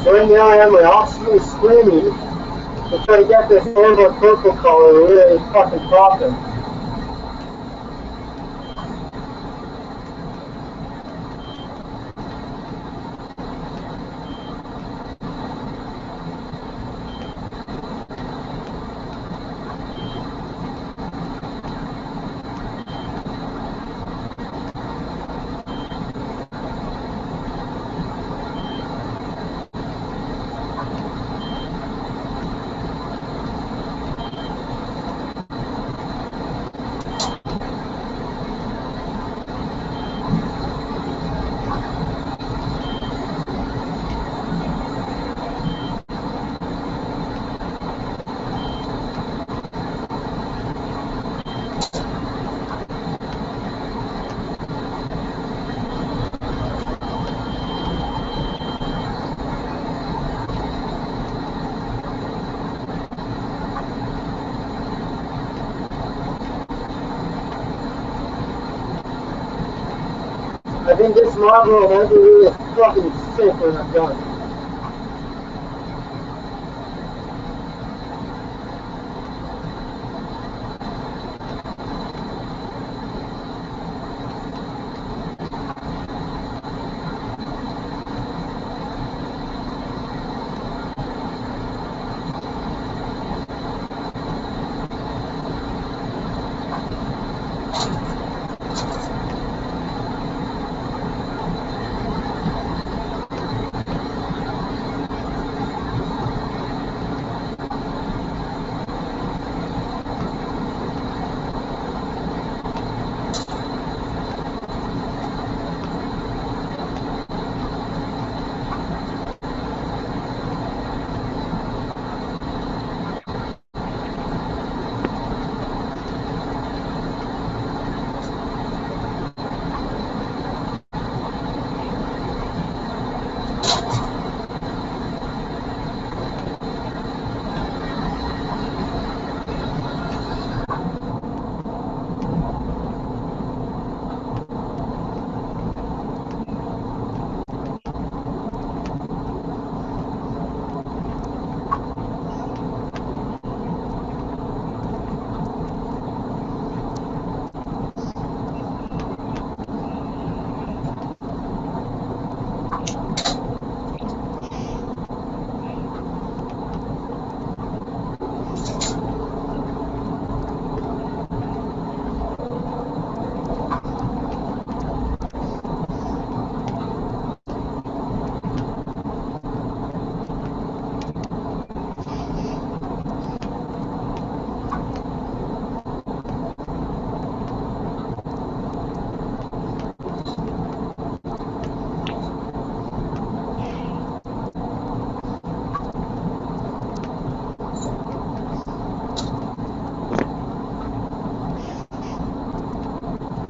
A: So right now I have my oxygen screaming to try to get this amber purple color really fucking popping. I think this model might be really fucking sick when I'm done.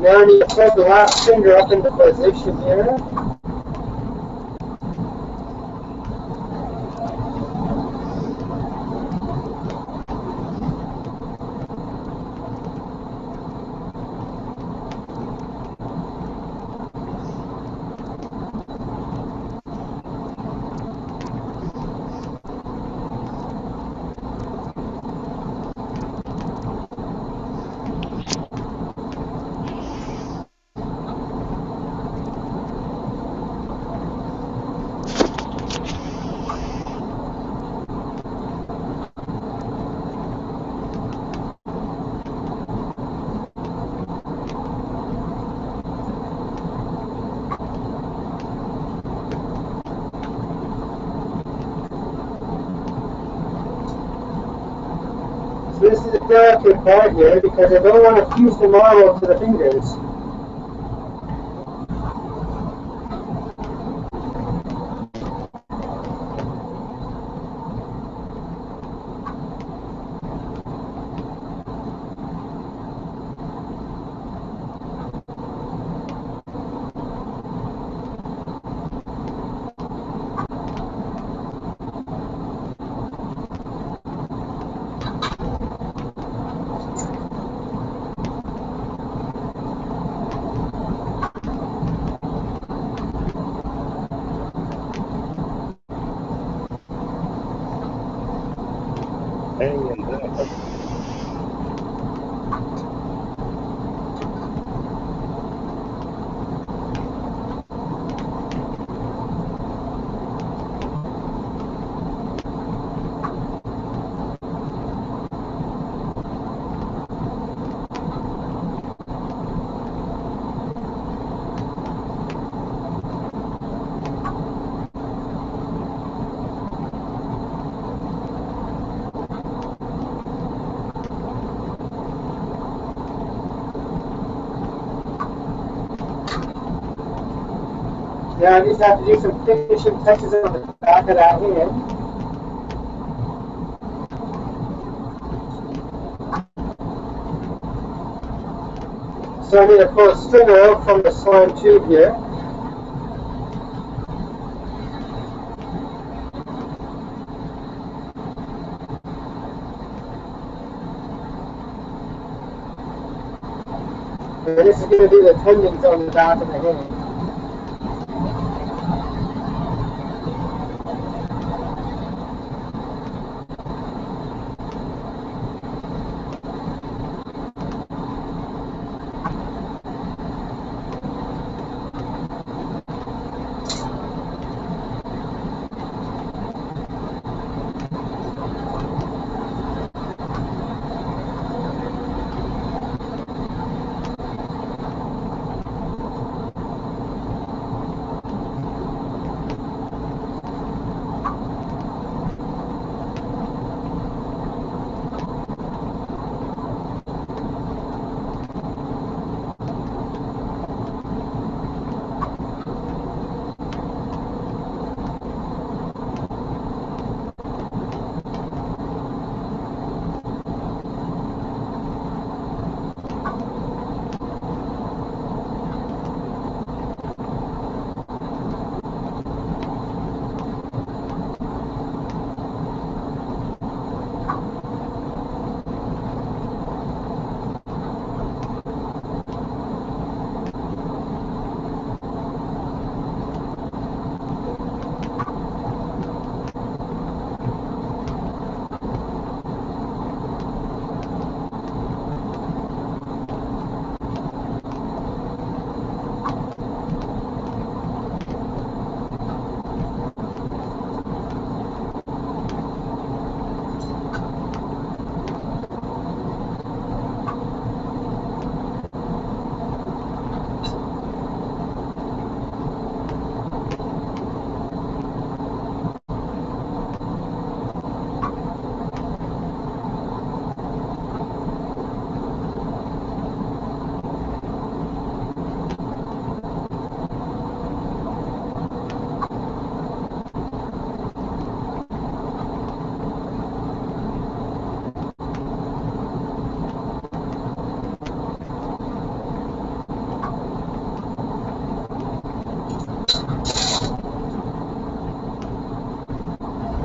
A: Now I need to put the last finger up into position here. This is a delicate part here because I don't want to fuse the marble to the fingers.
D: Hey, I'm back.
A: Now I just have to do some finishing touches on the back of that hand. So I need to pull a string oil from the slime tube here. And this is going to be the pendant on the back of the hand.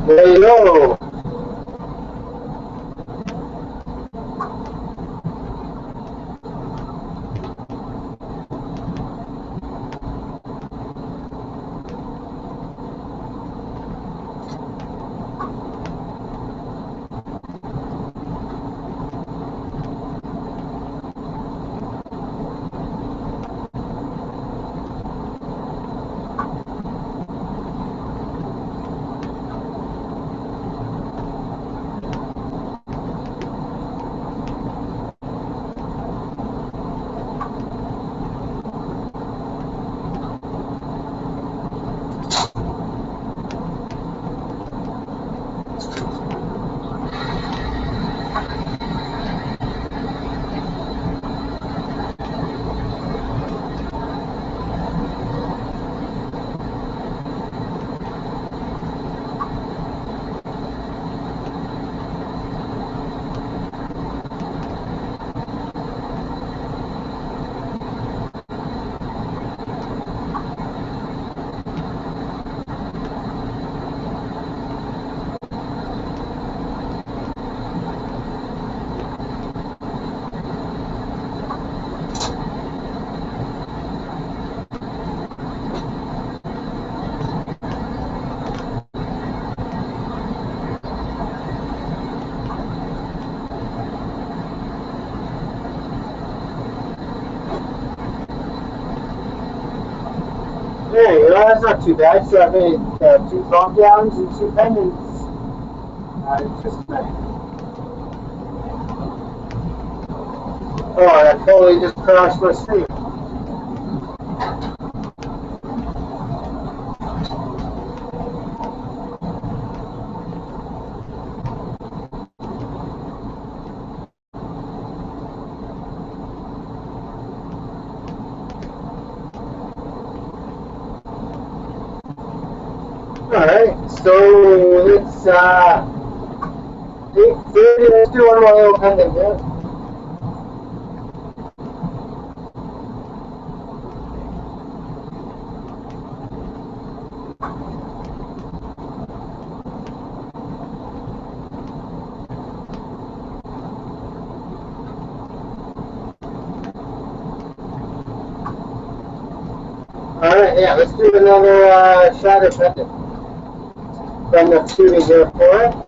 A: There you go. There you go, that's not too bad. So I made 2 drop downs and 2 pendants. Just nice. Oh, I totally just crashed my stream. Alright, so it's 8:30. Let's do one more little pendant here. Alright, yeah, let's do another shadow pendant. From the 204.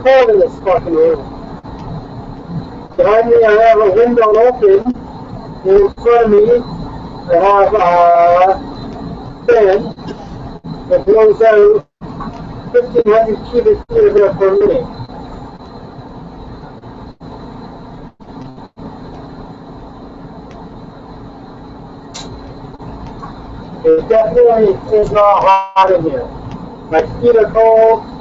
A: cold in this fucking room. Behind me, I have a window open. In front of me, I have a fan that blows out 1,500 cubic feet of air per minute. It definitely is not hot in here. My feet are cold.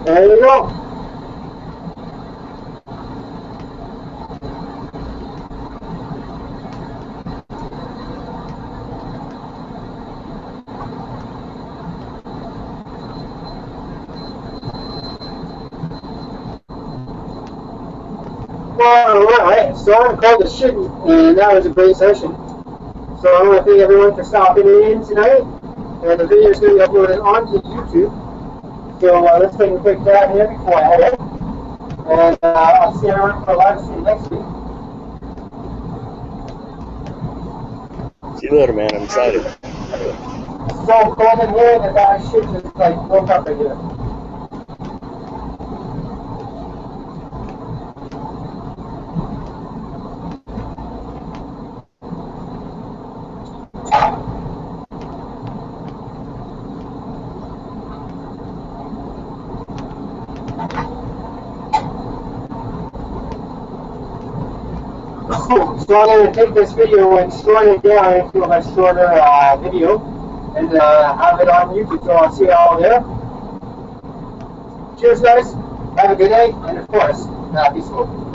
A: There you go. Alright, so I'm called the shit, and that was a great session. So I want to thank everyone for stopping in tonight, and the video is going to be uploaded onto YouTube. So let's take a quick chat here before I head out, and I'll see everyone for a live stream next week.
D: See you later, man. I'm excited.
A: It's so cold in here that that shit just like woke up right here. So I'm going to take this video and shorten it down into a much shorter video and have it on YouTube, so I'll see you all there. Cheers guys, have a good night, and of course, happy smoking.